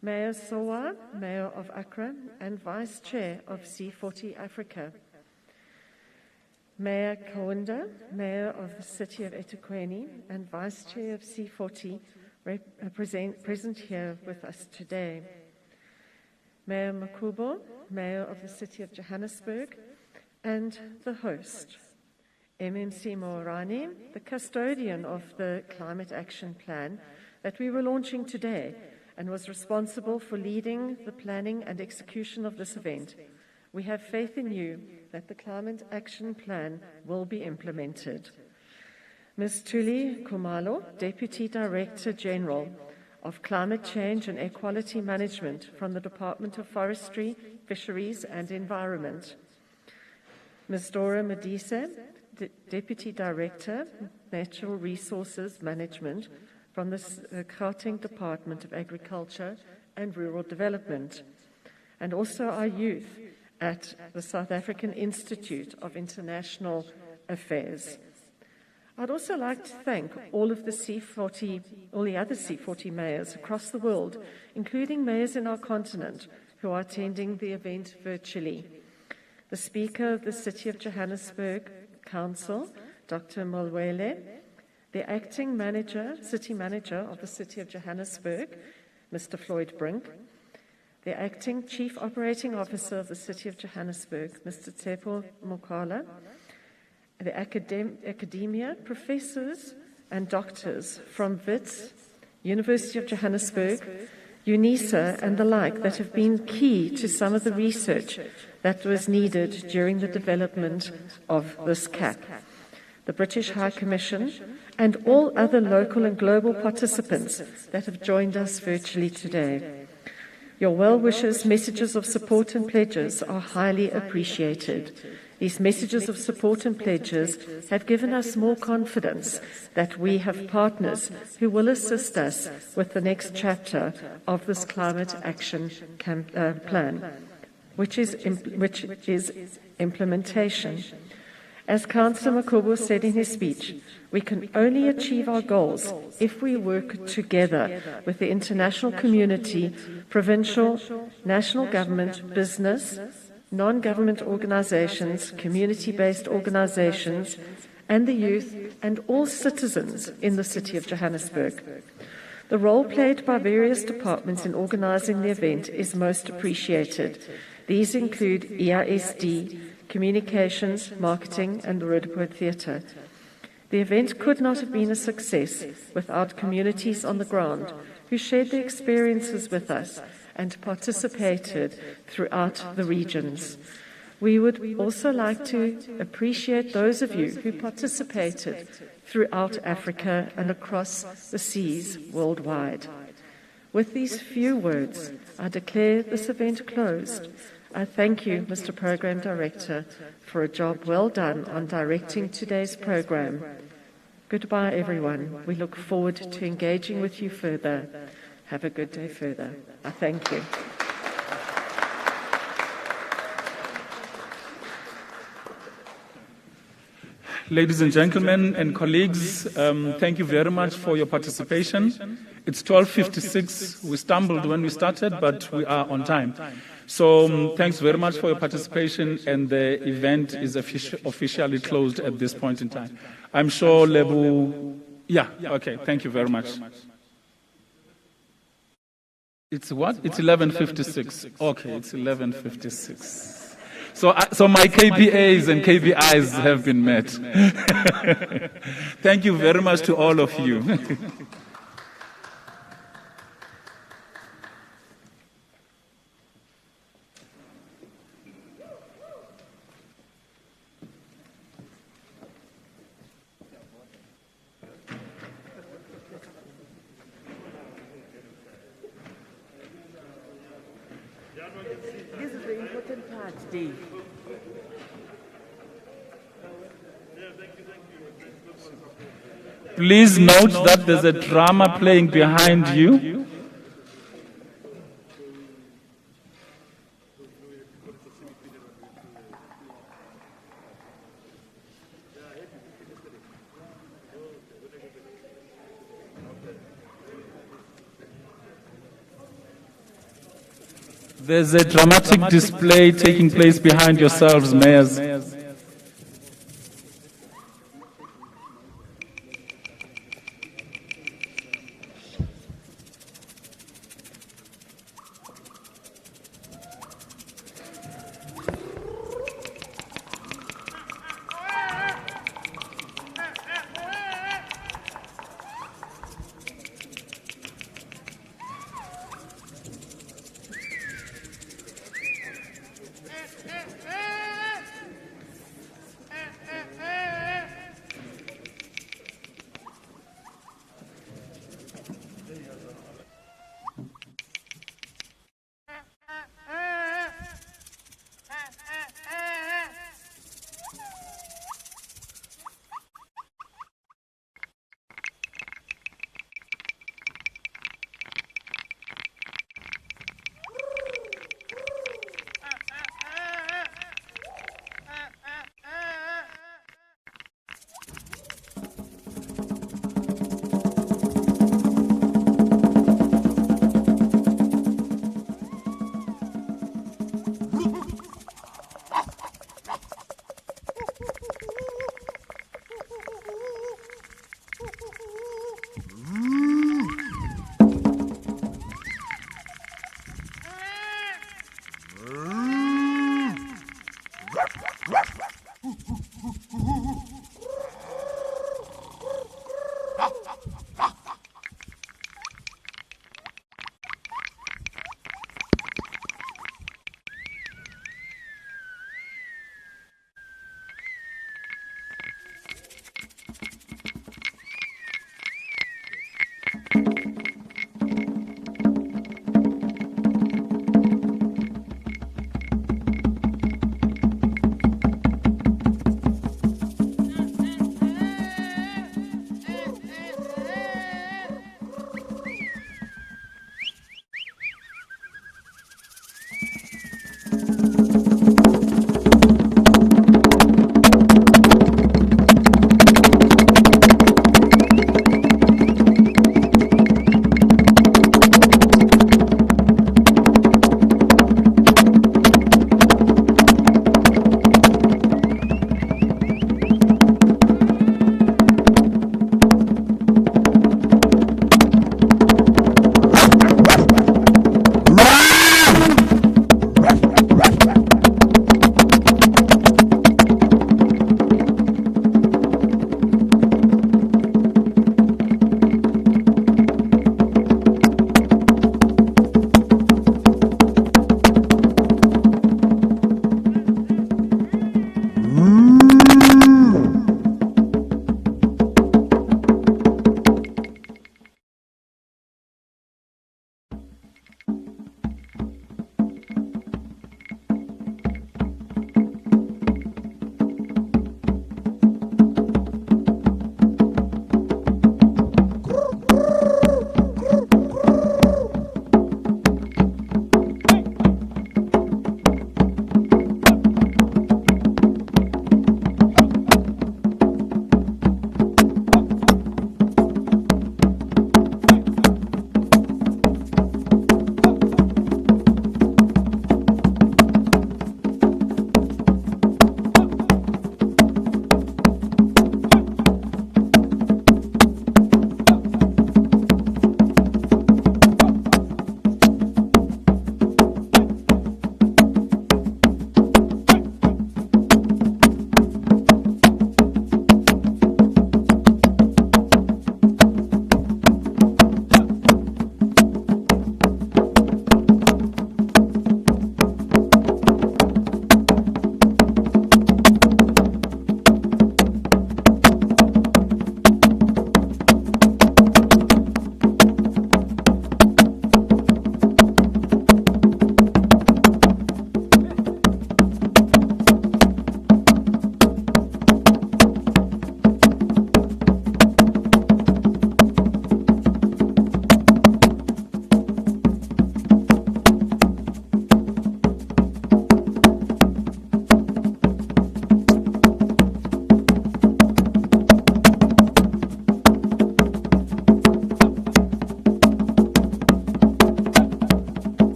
Mayor Sowa, Mayor of Accra, and Vice Chair of C40 Africa. Mayor Kaunda, Mayor of the City of eThekwini, and Vice Chair of C40, present here with us today. Mayor Makubo, Mayor of the City of Johannesburg, and the host, MMC Moorani, the custodian of the Climate Action Plan that we were launching today, and was responsible for leading the planning and execution of this event. We have faith in you that the Climate Action Plan will be implemented. Ms. Tuli Kumalo, Deputy Director General of Climate Change and Equality Management from the Department of Forestry, Fisheries and Environment. Ms. Dora Medisa, Deputy Director, Natural Resources Management from the Gauteng Department of Agriculture and Rural Development, and also our youth at the South African Institute of International Affairs. I'd also like to thank all of the other C40 mayors across the world, including mayors in our continent, who are attending the event virtually. The Speaker of the City of Johannesburg Council, Dr. Molwele, the Acting City Manager of the City of Johannesburg, Mr. Floyd Brink, the Acting Chief Operating Officer of the City of Johannesburg, Mr. Tsepo Mokala, the academia, professors and doctors from WITS, University of Johannesburg, UNISA and the like that have been key to some of the research that was needed during the development of this CAP. The British High Commission, and all other local and global participants that have joined us virtually today. Your well wishes, messages of support and pledges are highly appreciated. These messages of support and pledges have given us more confidence that we have partners who will assist us with the next chapter of this climate action plan, which is implementation. As Councillor Makubo said in his speech, we can only achieve our goals if we work together with the international community, provincial, national government, business, non-government organizations, community-based organizations, and the youth and all citizens in the City of Johannesburg. The role played by various departments in organizing the event is most appreciated. These include EISD, communications, marketing, and the Roodepoort Theatre. The event could not have been a success without communities on the ground who shared their experiences with us and participated throughout the regions. We would also like to appreciate those of you who participated throughout Africa and across the seas worldwide. With these few words, I declare this event closed. I thank you, Mr. Program Director, for a job well done on directing today's program. Goodbye, everyone. We look forward to engaging with you further. Have a good day further. I thank you. Ladies and gentlemen and colleagues, thank you very much for your participation. It's 12:56. We stumbled when we started, but we are on time. So thanks very much for your participation, and the event is officially closed at this point in time. I'm sure Lebu... Yeah, okay, thank you very much. It's what? It's 11:56. Okay, it's 11:56. So my KPAs and KPIs have been met. Thank you very much to all of you. This is the important part, Dave. Please note that there's a drama playing behind you. There's a dramatic display taking place behind yourselves, mayors.